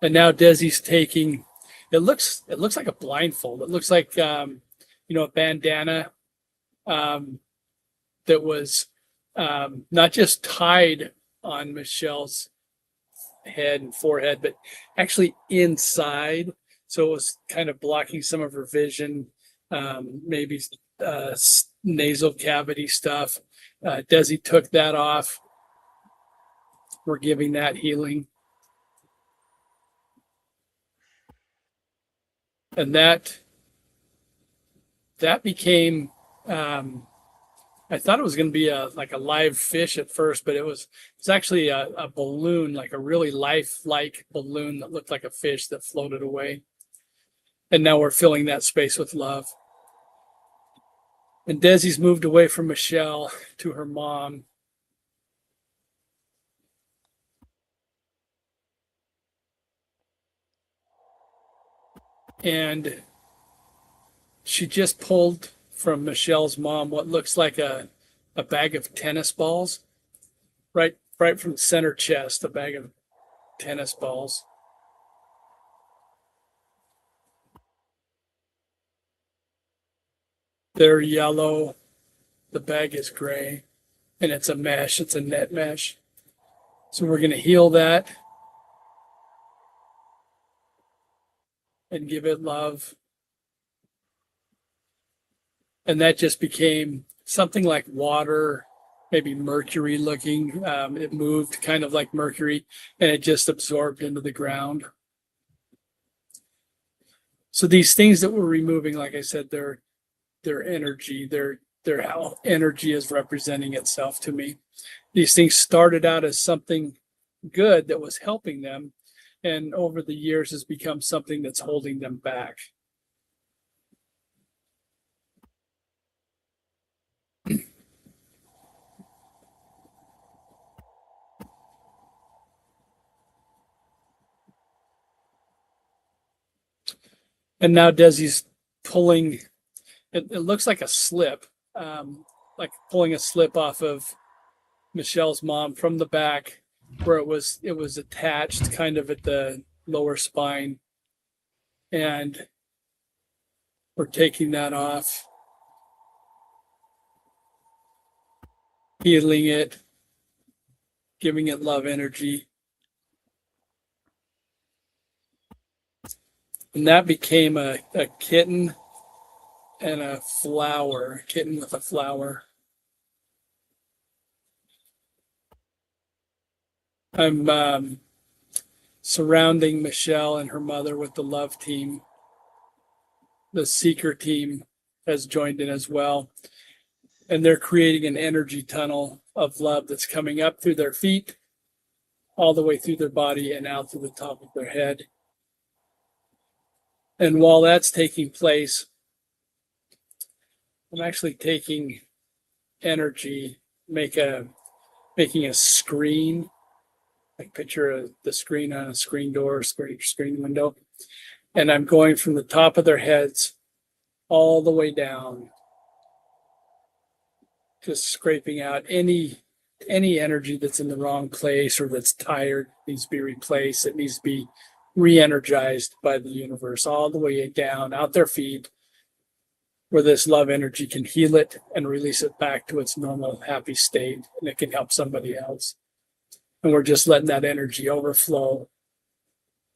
Speaker 4: And now Desi's taking, it looks like a blindfold. It looks like, a bandana that was not just tied on Michelle's head and forehead, but actually inside. So it was kind of blocking some of her vision, maybe nasal cavity stuff. Desi took that off. We're giving that healing. And that became, I thought it was going to be like a live fish at first, but it's actually a balloon, like a really lifelike balloon that looked like a fish that floated away. And now we're filling that space with love. And Desi's moved away from Michelle to her mom. And she just pulled from Michelle's mom what looks like a bag of tennis balls, right from center chest, a bag of tennis balls. They're yellow. The bag is gray, and it's a mesh. It's a net mesh. So we're going to heal that and give it love. And that just became something like water, maybe mercury looking. It moved kind of like mercury, and it just absorbed into the ground. So these things that we're removing, like I said, they're energy. They're how energy is representing itself to me. These things started out as something good that was helping them, and over the years has become something that's holding them back. And now Desi's pulling, it looks like a slip, like pulling a slip off of Michelle's mom from the back where it was attached kind of at the lower spine. And we're taking that off, healing it, giving it love energy. And that became a kitten and a flower, a kitten with a flower. I'm surrounding Michelle and her mother with the love team. The seeker team has joined in as well. And they're creating an energy tunnel of love that's coming up through their feet, all the way through their body and out through the top of their head. And while that's taking place, I'm actually taking energy, making a screen, like picture the screen on a screen door, screen window. And I'm going from the top of their heads all the way down, just scraping out any energy that's in the wrong place or that's tired, needs to be replaced. It needs to be re-energized by the universe all the way down, out their feet, where this love energy can heal it and release it back to its normal happy state, and it can help somebody else. And we're just letting that energy overflow,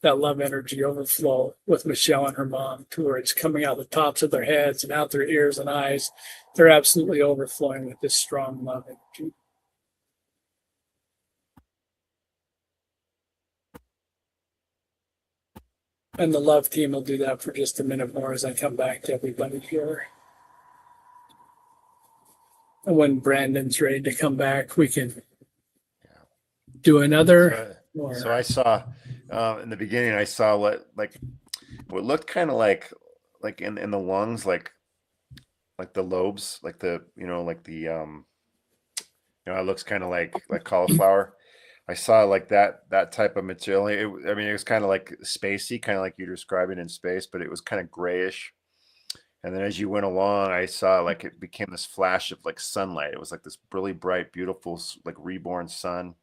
Speaker 4: that love energy overflow with Michelle and her mom, to where it's coming out the tops of their heads and out their ears and eyes. They're absolutely overflowing with this strong love energy. And the love team will do that for just a minute more as I come back to everybody here. And when Brandon's ready to come back, we can do another.
Speaker 3: So I saw in the beginning, I saw what looked kind of like in the lungs, like the lobes, like the it looks kind of like cauliflower. I saw like that type of material. It was kind of like spacey, kind of like you're describing in space, but it was kind of grayish. And then as you went along, I saw like it became this flash of like sunlight. It was like this really bright, beautiful, like reborn sun.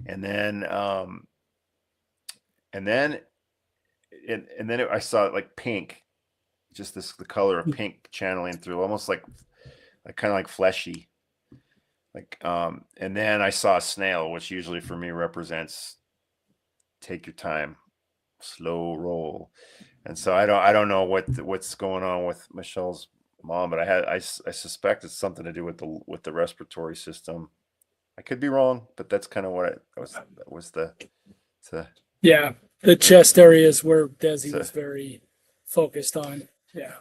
Speaker 3: And then I saw like pink, just the color of pink channeling through, almost like kind of like fleshy. And then I saw a snail, which usually for me represents take your time, slow roll. And so I don't know what's going on with Michelle's mom, but I suspect it's something to do with the respiratory system. I could be wrong, but that's kind of what
Speaker 4: yeah, the chest area is where Desi was very focused on. Yeah.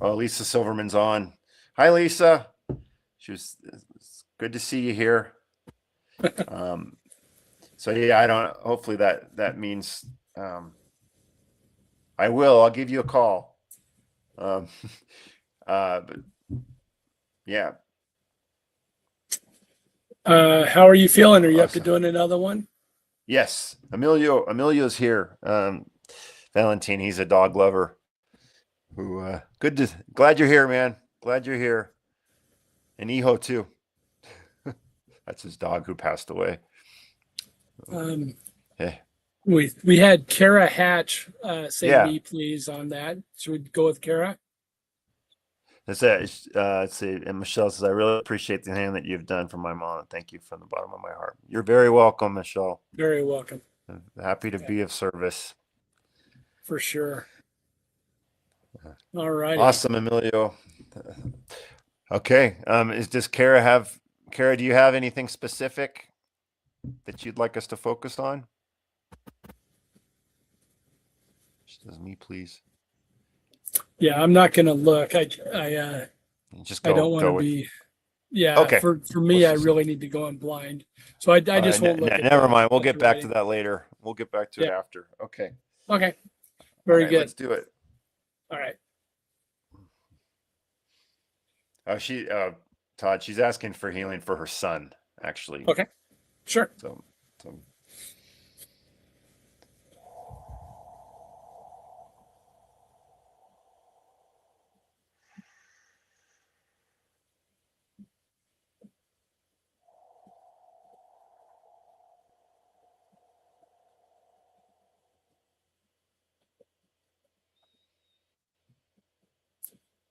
Speaker 3: Lisa Silverman's on. Hi, Lisa. It's good to see you here. So yeah, hopefully that means, I'll give you a call. But yeah.
Speaker 4: How are you feeling? Are you up to doing another one?
Speaker 3: Yes. Emilio's here. Valentine, he's a dog lover who, glad you're here, man. Glad you're here. And Iho too. That's his dog who passed away. Yeah.
Speaker 4: We had Kara Hatch say me please on that. Should we go with Kara?
Speaker 3: That's it. Let's see. And Michelle says, I really appreciate the hand that you've done for my mom. Thank you from the bottom of my heart. You're very welcome, Michelle.
Speaker 4: Very welcome.
Speaker 3: Happy to be of service.
Speaker 4: For sure. All right.
Speaker 3: Awesome, Emilio. Okay. Does Kara do you have anything specific that you'd like us to focus on? She says, me, please.
Speaker 4: Yeah, I'm not going to look. I don't want to be. Yeah.
Speaker 3: Okay.
Speaker 4: For me, I really need to go in blind. So I just won't look.
Speaker 3: Never mind. We'll get back to that later. We'll get back to it after. Okay.
Speaker 4: Okay. Very good.
Speaker 3: Let's do it.
Speaker 4: All right.
Speaker 3: Todd, she's asking for healing for her son, actually.
Speaker 4: Okay. Sure.
Speaker 3: So.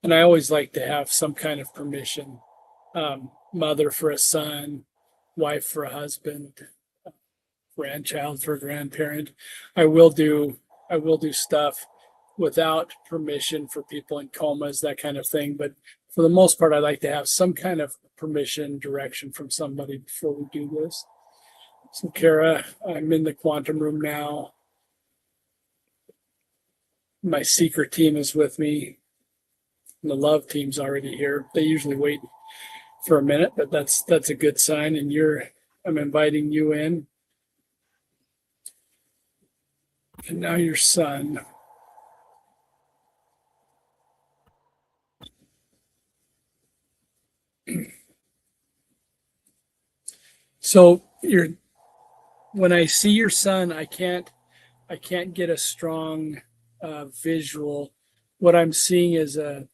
Speaker 4: And I always like to have some kind of permission. Mother for a son, wife for a husband, grandchild for a grandparent. I will do stuff without permission for people in comas, that kind of thing. But for the most part, I like to have some kind of permission, direction from somebody before we do this. So Kara, I'm in the quantum room now. My secret team is with me. And the love team's already here. They usually wait for a minute, but that's a good sign. And I'm inviting you in. And now your son. So when I see your son, I can't get a strong visual. What I'm seeing is a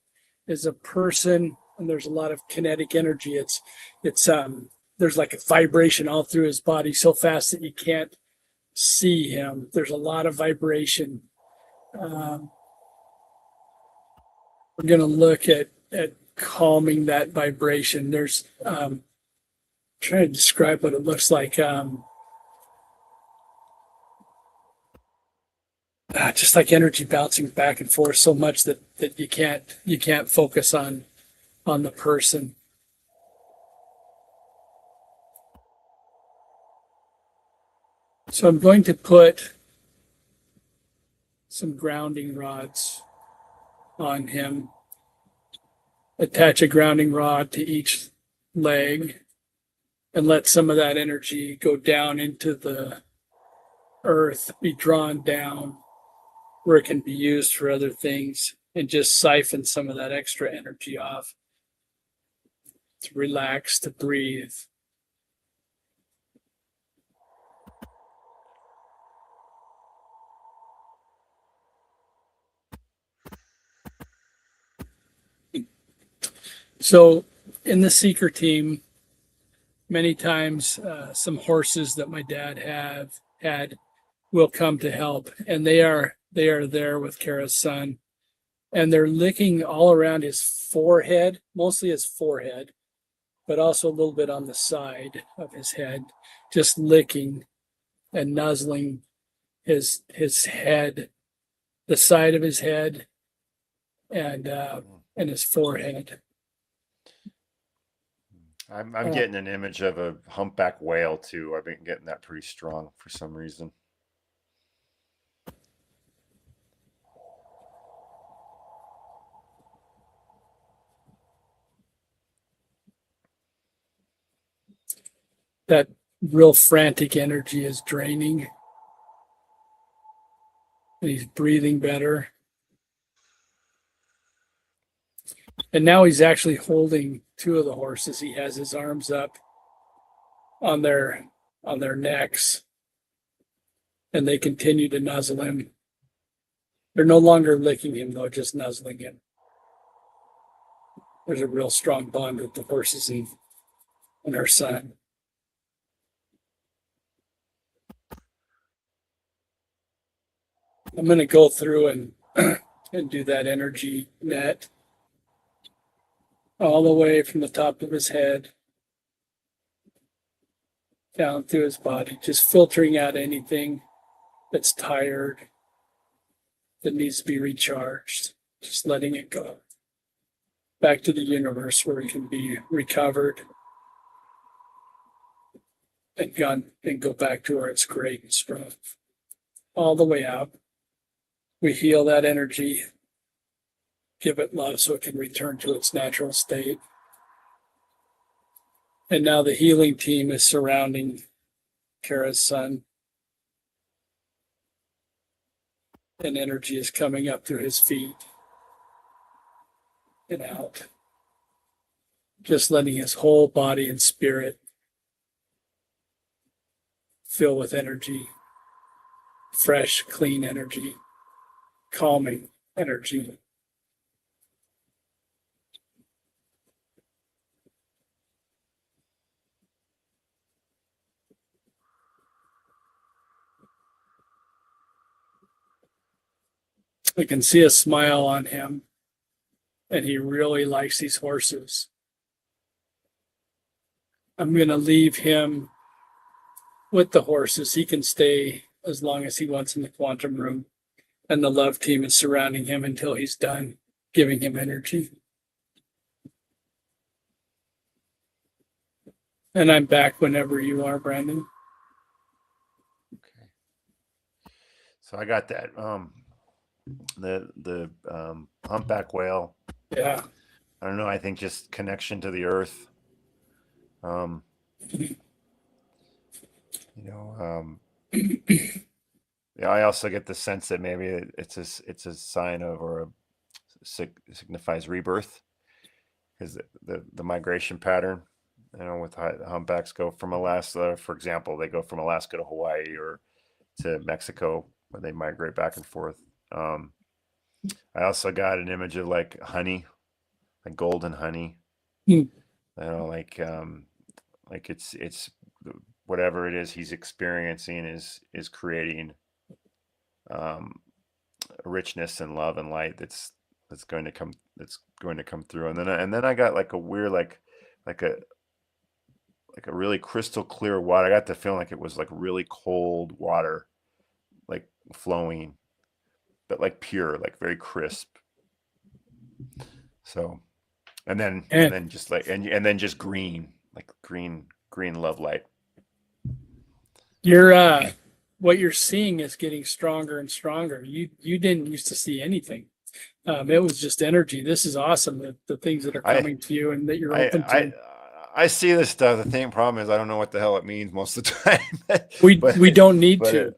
Speaker 4: person, and there's a lot of kinetic energy. It's there's like a vibration all through his body so fast that you can't see him. There's a lot of vibration. we're going to look at calming that vibration. There's trying to describe what it looks like. Just like energy bouncing back and forth so much that you can't focus on the person. So I'm going to put some grounding rods on him. Attach a grounding rod to each leg and let some of that energy go down into the earth, be drawn down where it can be used for other things, and just siphon some of that extra energy off to relax, to breathe. So in the seeker team, many times some horses that my dad had will come to help, and they are there with Kara's son, and they're licking all around his forehead, mostly his forehead, but also a little bit on the side of his head, just licking and nuzzling his head, the side of his head, and his forehead.
Speaker 3: I'm getting an image of a humpback whale too. I've been getting that pretty strong for some reason.
Speaker 4: That real frantic energy is draining. And he's breathing better. And now he's actually holding two of the horses. He has his arms up on their necks, and they continue to nuzzle him. They're no longer licking him, though, just nuzzling him. There's a real strong bond with the horses and her son. I'm going to go through and do that energy net all the way from the top of his head down through his body, just filtering out anything that's tired, that needs to be recharged, just letting it go back to the universe where it can be recovered and go back to where it's great and strong. All the way out. We heal that energy, give it love so it can return to its natural state. And now the healing team is surrounding Kara's son. And energy is coming up through his feet and out. Just letting his whole body and spirit fill with energy, fresh, clean energy, calming energy. I can see a smile on him, and he really likes these horses. I'm going to leave him with the horses. He can stay as long as he wants in the quantum room, and the love team is surrounding him until he's done giving him energy. And I'm back whenever you are, Brandon.
Speaker 3: Okay. So I got that. The humpback whale.
Speaker 4: Yeah.
Speaker 3: I don't know. I think just connection to the earth. Yeah, I also get the sense that maybe it's a sign of, or signifies rebirth, because the migration pattern, with humpbacks go from Alaska, for example, they go from Alaska to Hawaii or to Mexico, where they migrate back and forth. I also got an image of like honey, like golden honey. Like it's whatever it is he's experiencing is creating richness and love and light that's that's going to come through. And then I got like a weird like a really crystal clear water. I got the feeling like it was like really cold water, like flowing, but like pure, like very crisp. So, and then just like and then just green, like green love light.
Speaker 4: You're what you're seeing is getting stronger and stronger. You didn't used to see anything. It was just energy. This is awesome. The things that are coming to you and that you're open to.
Speaker 3: I see this stuff. The problem is I don't know what the hell it means most of the time.
Speaker 4: We don't need to.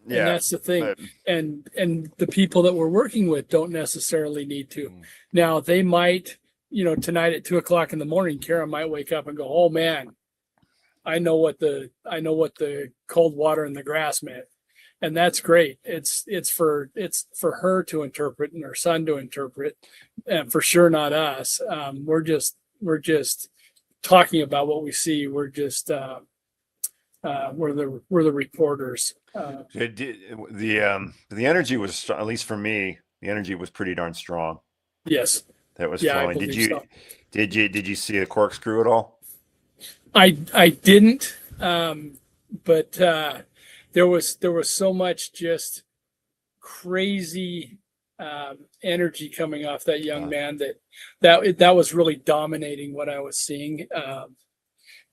Speaker 3: Yeah,
Speaker 4: and that's the thing.
Speaker 3: but-
Speaker 4: And the people that we're working with don't necessarily need to. Now they might, tonight at 2:00 in the morning, Kara might wake up and go, "Oh man, I know what the cold water in the grass meant." And that's great. It's for her to interpret and her son to interpret, and for sure not us. We're just talking about what we see. We're just we're the reporters.
Speaker 3: The energy was, at least for me, the energy was pretty darn strong.
Speaker 4: Yes.
Speaker 3: That was
Speaker 4: Yeah, I
Speaker 3: flowing.
Speaker 4: believe so.
Speaker 3: Did you see a corkscrew at all?
Speaker 4: I didn't, but there was so much just crazy energy coming off that young man that was really dominating what I was seeing.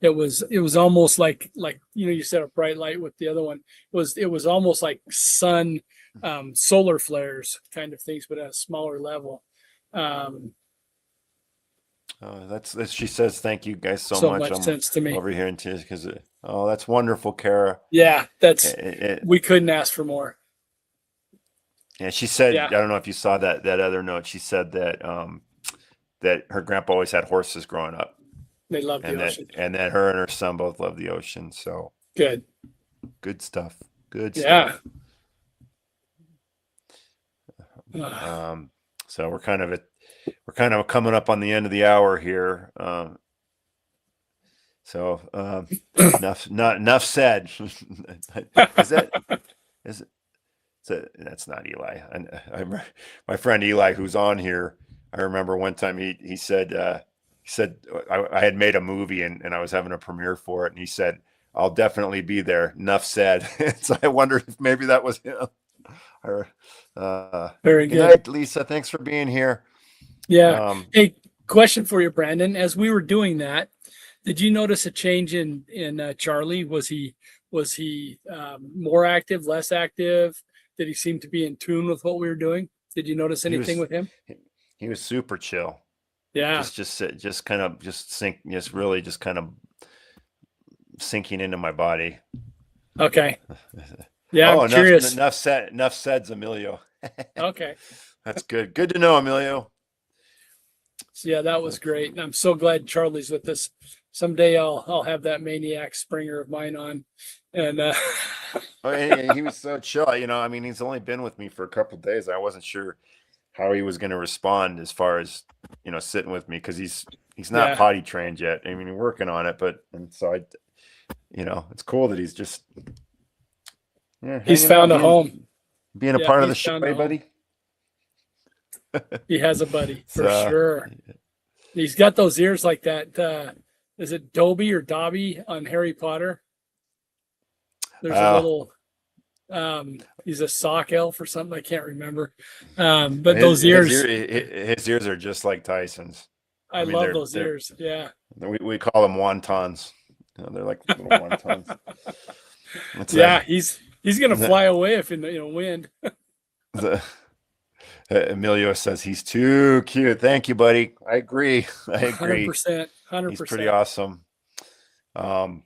Speaker 4: It was almost like you said a bright light with the other one. It was almost like sun solar flares kind of things, but at a smaller level.
Speaker 3: That's she says thank you guys so
Speaker 4: So
Speaker 3: much.
Speaker 4: much sense to me.
Speaker 3: Over here in tears because that's wonderful, Kara.
Speaker 4: Yeah, we couldn't ask for more.
Speaker 3: Yeah, she said,
Speaker 4: Yeah.
Speaker 3: I don't know if you saw that other note. She said that that her grandpa always had horses growing up,
Speaker 4: They love the
Speaker 3: and
Speaker 4: ocean.
Speaker 3: that her and her son both love the ocean. So
Speaker 4: Good.
Speaker 3: good stuff. Good
Speaker 4: Yeah.
Speaker 3: stuff. So we're kind of coming up on the end of the hour here. So enough said. That's not Eli. My friend Eli, who's on here, I remember one time he said I had made a movie and I was having a premiere for it, and he said, "I'll definitely be there. Enough said." So I wondered if maybe that was him.
Speaker 4: Very
Speaker 3: good
Speaker 4: good.
Speaker 3: night, Lisa. Thanks for being here.
Speaker 4: Yeah. Hey, question for you, Brandon. As we were doing that, did you notice a change in Charlie? Was he more active, less active? Did he seem to be in tune with what we were doing? Did you notice anything with him?
Speaker 3: He was super chill.
Speaker 4: Yeah.
Speaker 3: Just kind of really kind of sinking into my body.
Speaker 4: Okay. Yeah, I'm curious.
Speaker 3: Enough said, Emilio.
Speaker 4: Okay.
Speaker 3: That's good. Good to know, Emilio.
Speaker 4: So yeah, that was great. And I'm so glad Charlie's with us. Someday I'll have that maniac Springer of mine on. And
Speaker 3: He was so chill. I mean, he's only been with me for a couple of days. I wasn't sure how he was going to respond as far as, sitting with me, because he's not potty trained yet. I mean, we're working on it, and so it's cool that he's just
Speaker 4: he's found a home.
Speaker 3: Being a part of the show, buddy.
Speaker 4: He has a buddy for sure. He's got those ears like that. Is it Dobby or Dobby on Harry Potter? There's a little. He's a sock elf or something. I can't remember. But those ears.
Speaker 3: His ears are just like Tyson's.
Speaker 4: I mean, love those ears. Yeah.
Speaker 3: We call them wontons. They're like little wontons.
Speaker 4: Yeah, he's gonna fly away if in the wind.
Speaker 3: Emilio says he's too cute. Thank you, buddy. I agree.
Speaker 4: 100%.
Speaker 3: He's pretty awesome.
Speaker 4: All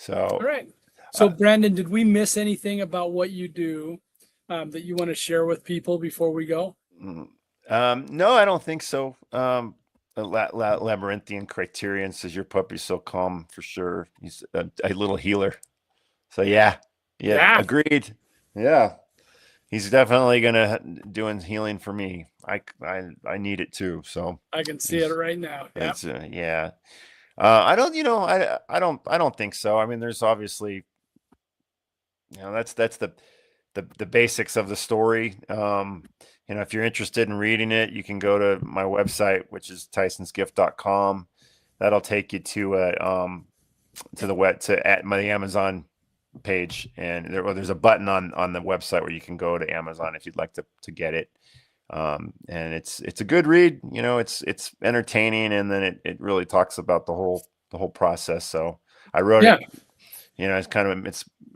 Speaker 4: right. So Brandon, did we miss anything about what you do that you want to share with people before we go?
Speaker 3: No, I don't think so. Labyrinthian Criterion says your puppy's so calm for sure. He's a little healer. So yeah, agreed. Yeah. He's definitely doing healing for me. I need it too. So
Speaker 4: I can see it right now.
Speaker 3: Yeah. I don't think so. I mean, there's obviously, that's the basics of the story. if you're interested in reading it, you can go to my website, which is tysonsgift.com. That'll take you to my Amazon page, and there's a button on the website where you can go to Amazon if you'd like to get it. And it's a good read. It's entertaining, and then it really talks about the whole process. So I wrote it. It's kind of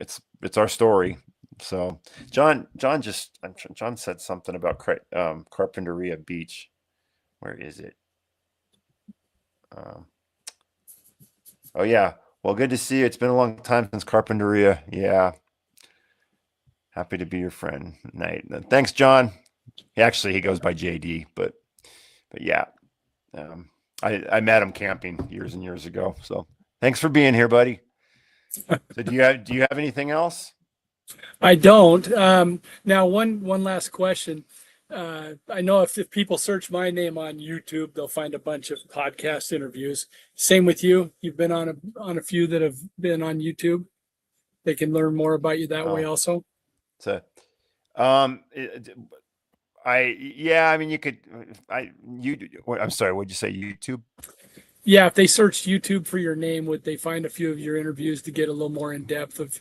Speaker 3: it's our story. So John said something about Carpinteria Beach. Where is it? Oh yeah. Well, good to see you. It's been a long time since Carpinteria. Yeah. Happy to be your friend. Night. Thanks, John. He goes by JD, but yeah. I met him camping years and years ago. So thanks for being here, buddy. So do you have anything else?
Speaker 4: I don't. Now one last question. I know if people search my name on YouTube, they'll find a bunch of podcast interviews. Same with you. You've been on a few that have been on YouTube. They can learn more about you that way also.
Speaker 3: So, I'm sorry, what'd you say? YouTube?
Speaker 4: Yeah, if they searched YouTube for your name, would they find a few of your interviews to get a little more in depth of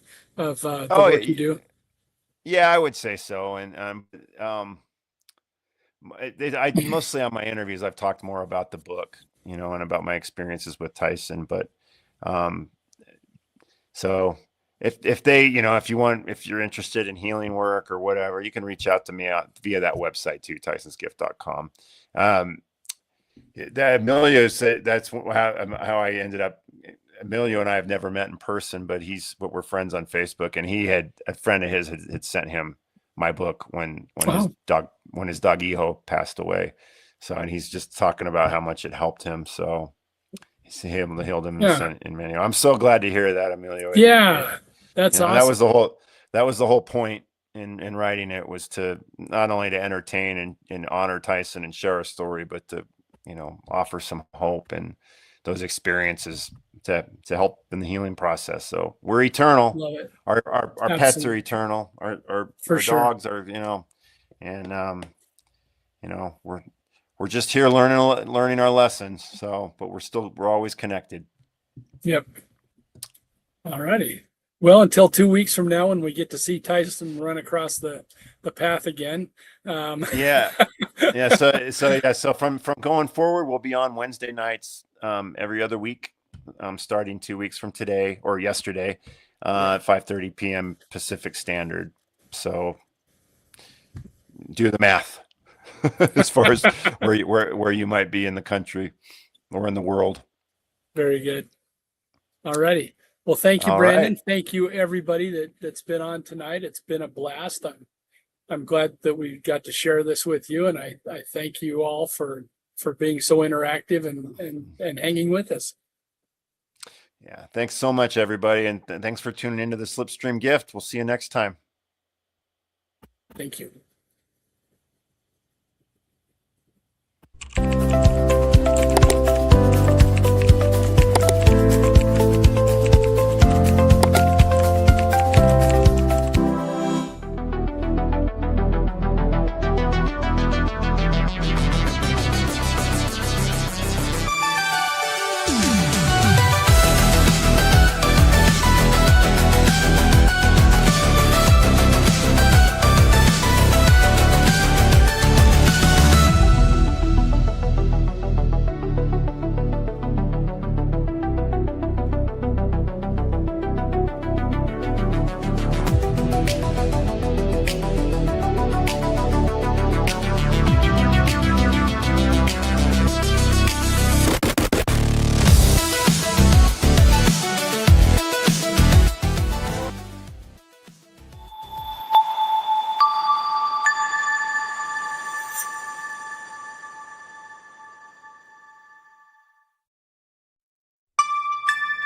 Speaker 4: the work you do?
Speaker 3: Yeah, I would say so. And I mostly on my interviews, I've talked more about the book, and about my experiences with Tyson. But so if you're interested in healing work or whatever, you can reach out to me via that website too, tysonsgift.com. That Emilio said that's how I ended up. Emilio and I have never met in person, but we're friends on Facebook, and a friend of his had sent him my book when his dog Iho passed away. So, and he's just talking about how much it helped him. So he's able to heal him in many. I'm so glad to hear that, Emilio.
Speaker 4: Yeah, that's awesome.
Speaker 3: That was the whole point in writing it, was to not only to entertain and honor Tyson and share a story, but to offer some hope and those experiences to help in the healing process. So we're eternal.
Speaker 4: Love it.
Speaker 3: Our pets are eternal. Our dogs are, and we're just here learning our lessons. So, but we're always connected.
Speaker 4: Yep. All righty. Well, until 2 weeks from now, when we get to see Tyson run across the path again.
Speaker 3: Yeah. So from going forward, we'll be on Wednesday nights every other week, starting 2 weeks from today or yesterday, at 5:30 p.m. Pacific Standard. So do the math as far as where you might be in the country or in the world.
Speaker 4: Very good. All righty. Well, thank you, Brandon.
Speaker 3: Right.
Speaker 4: Thank you, everybody that's been on tonight. It's been a blast. I'm glad that we got to share this with you, and I thank you all for being so interactive and hanging with us.
Speaker 3: Yeah, thanks so much, everybody, and thanks for tuning into the Slipstream Gift. We'll see you next time.
Speaker 4: Thank you.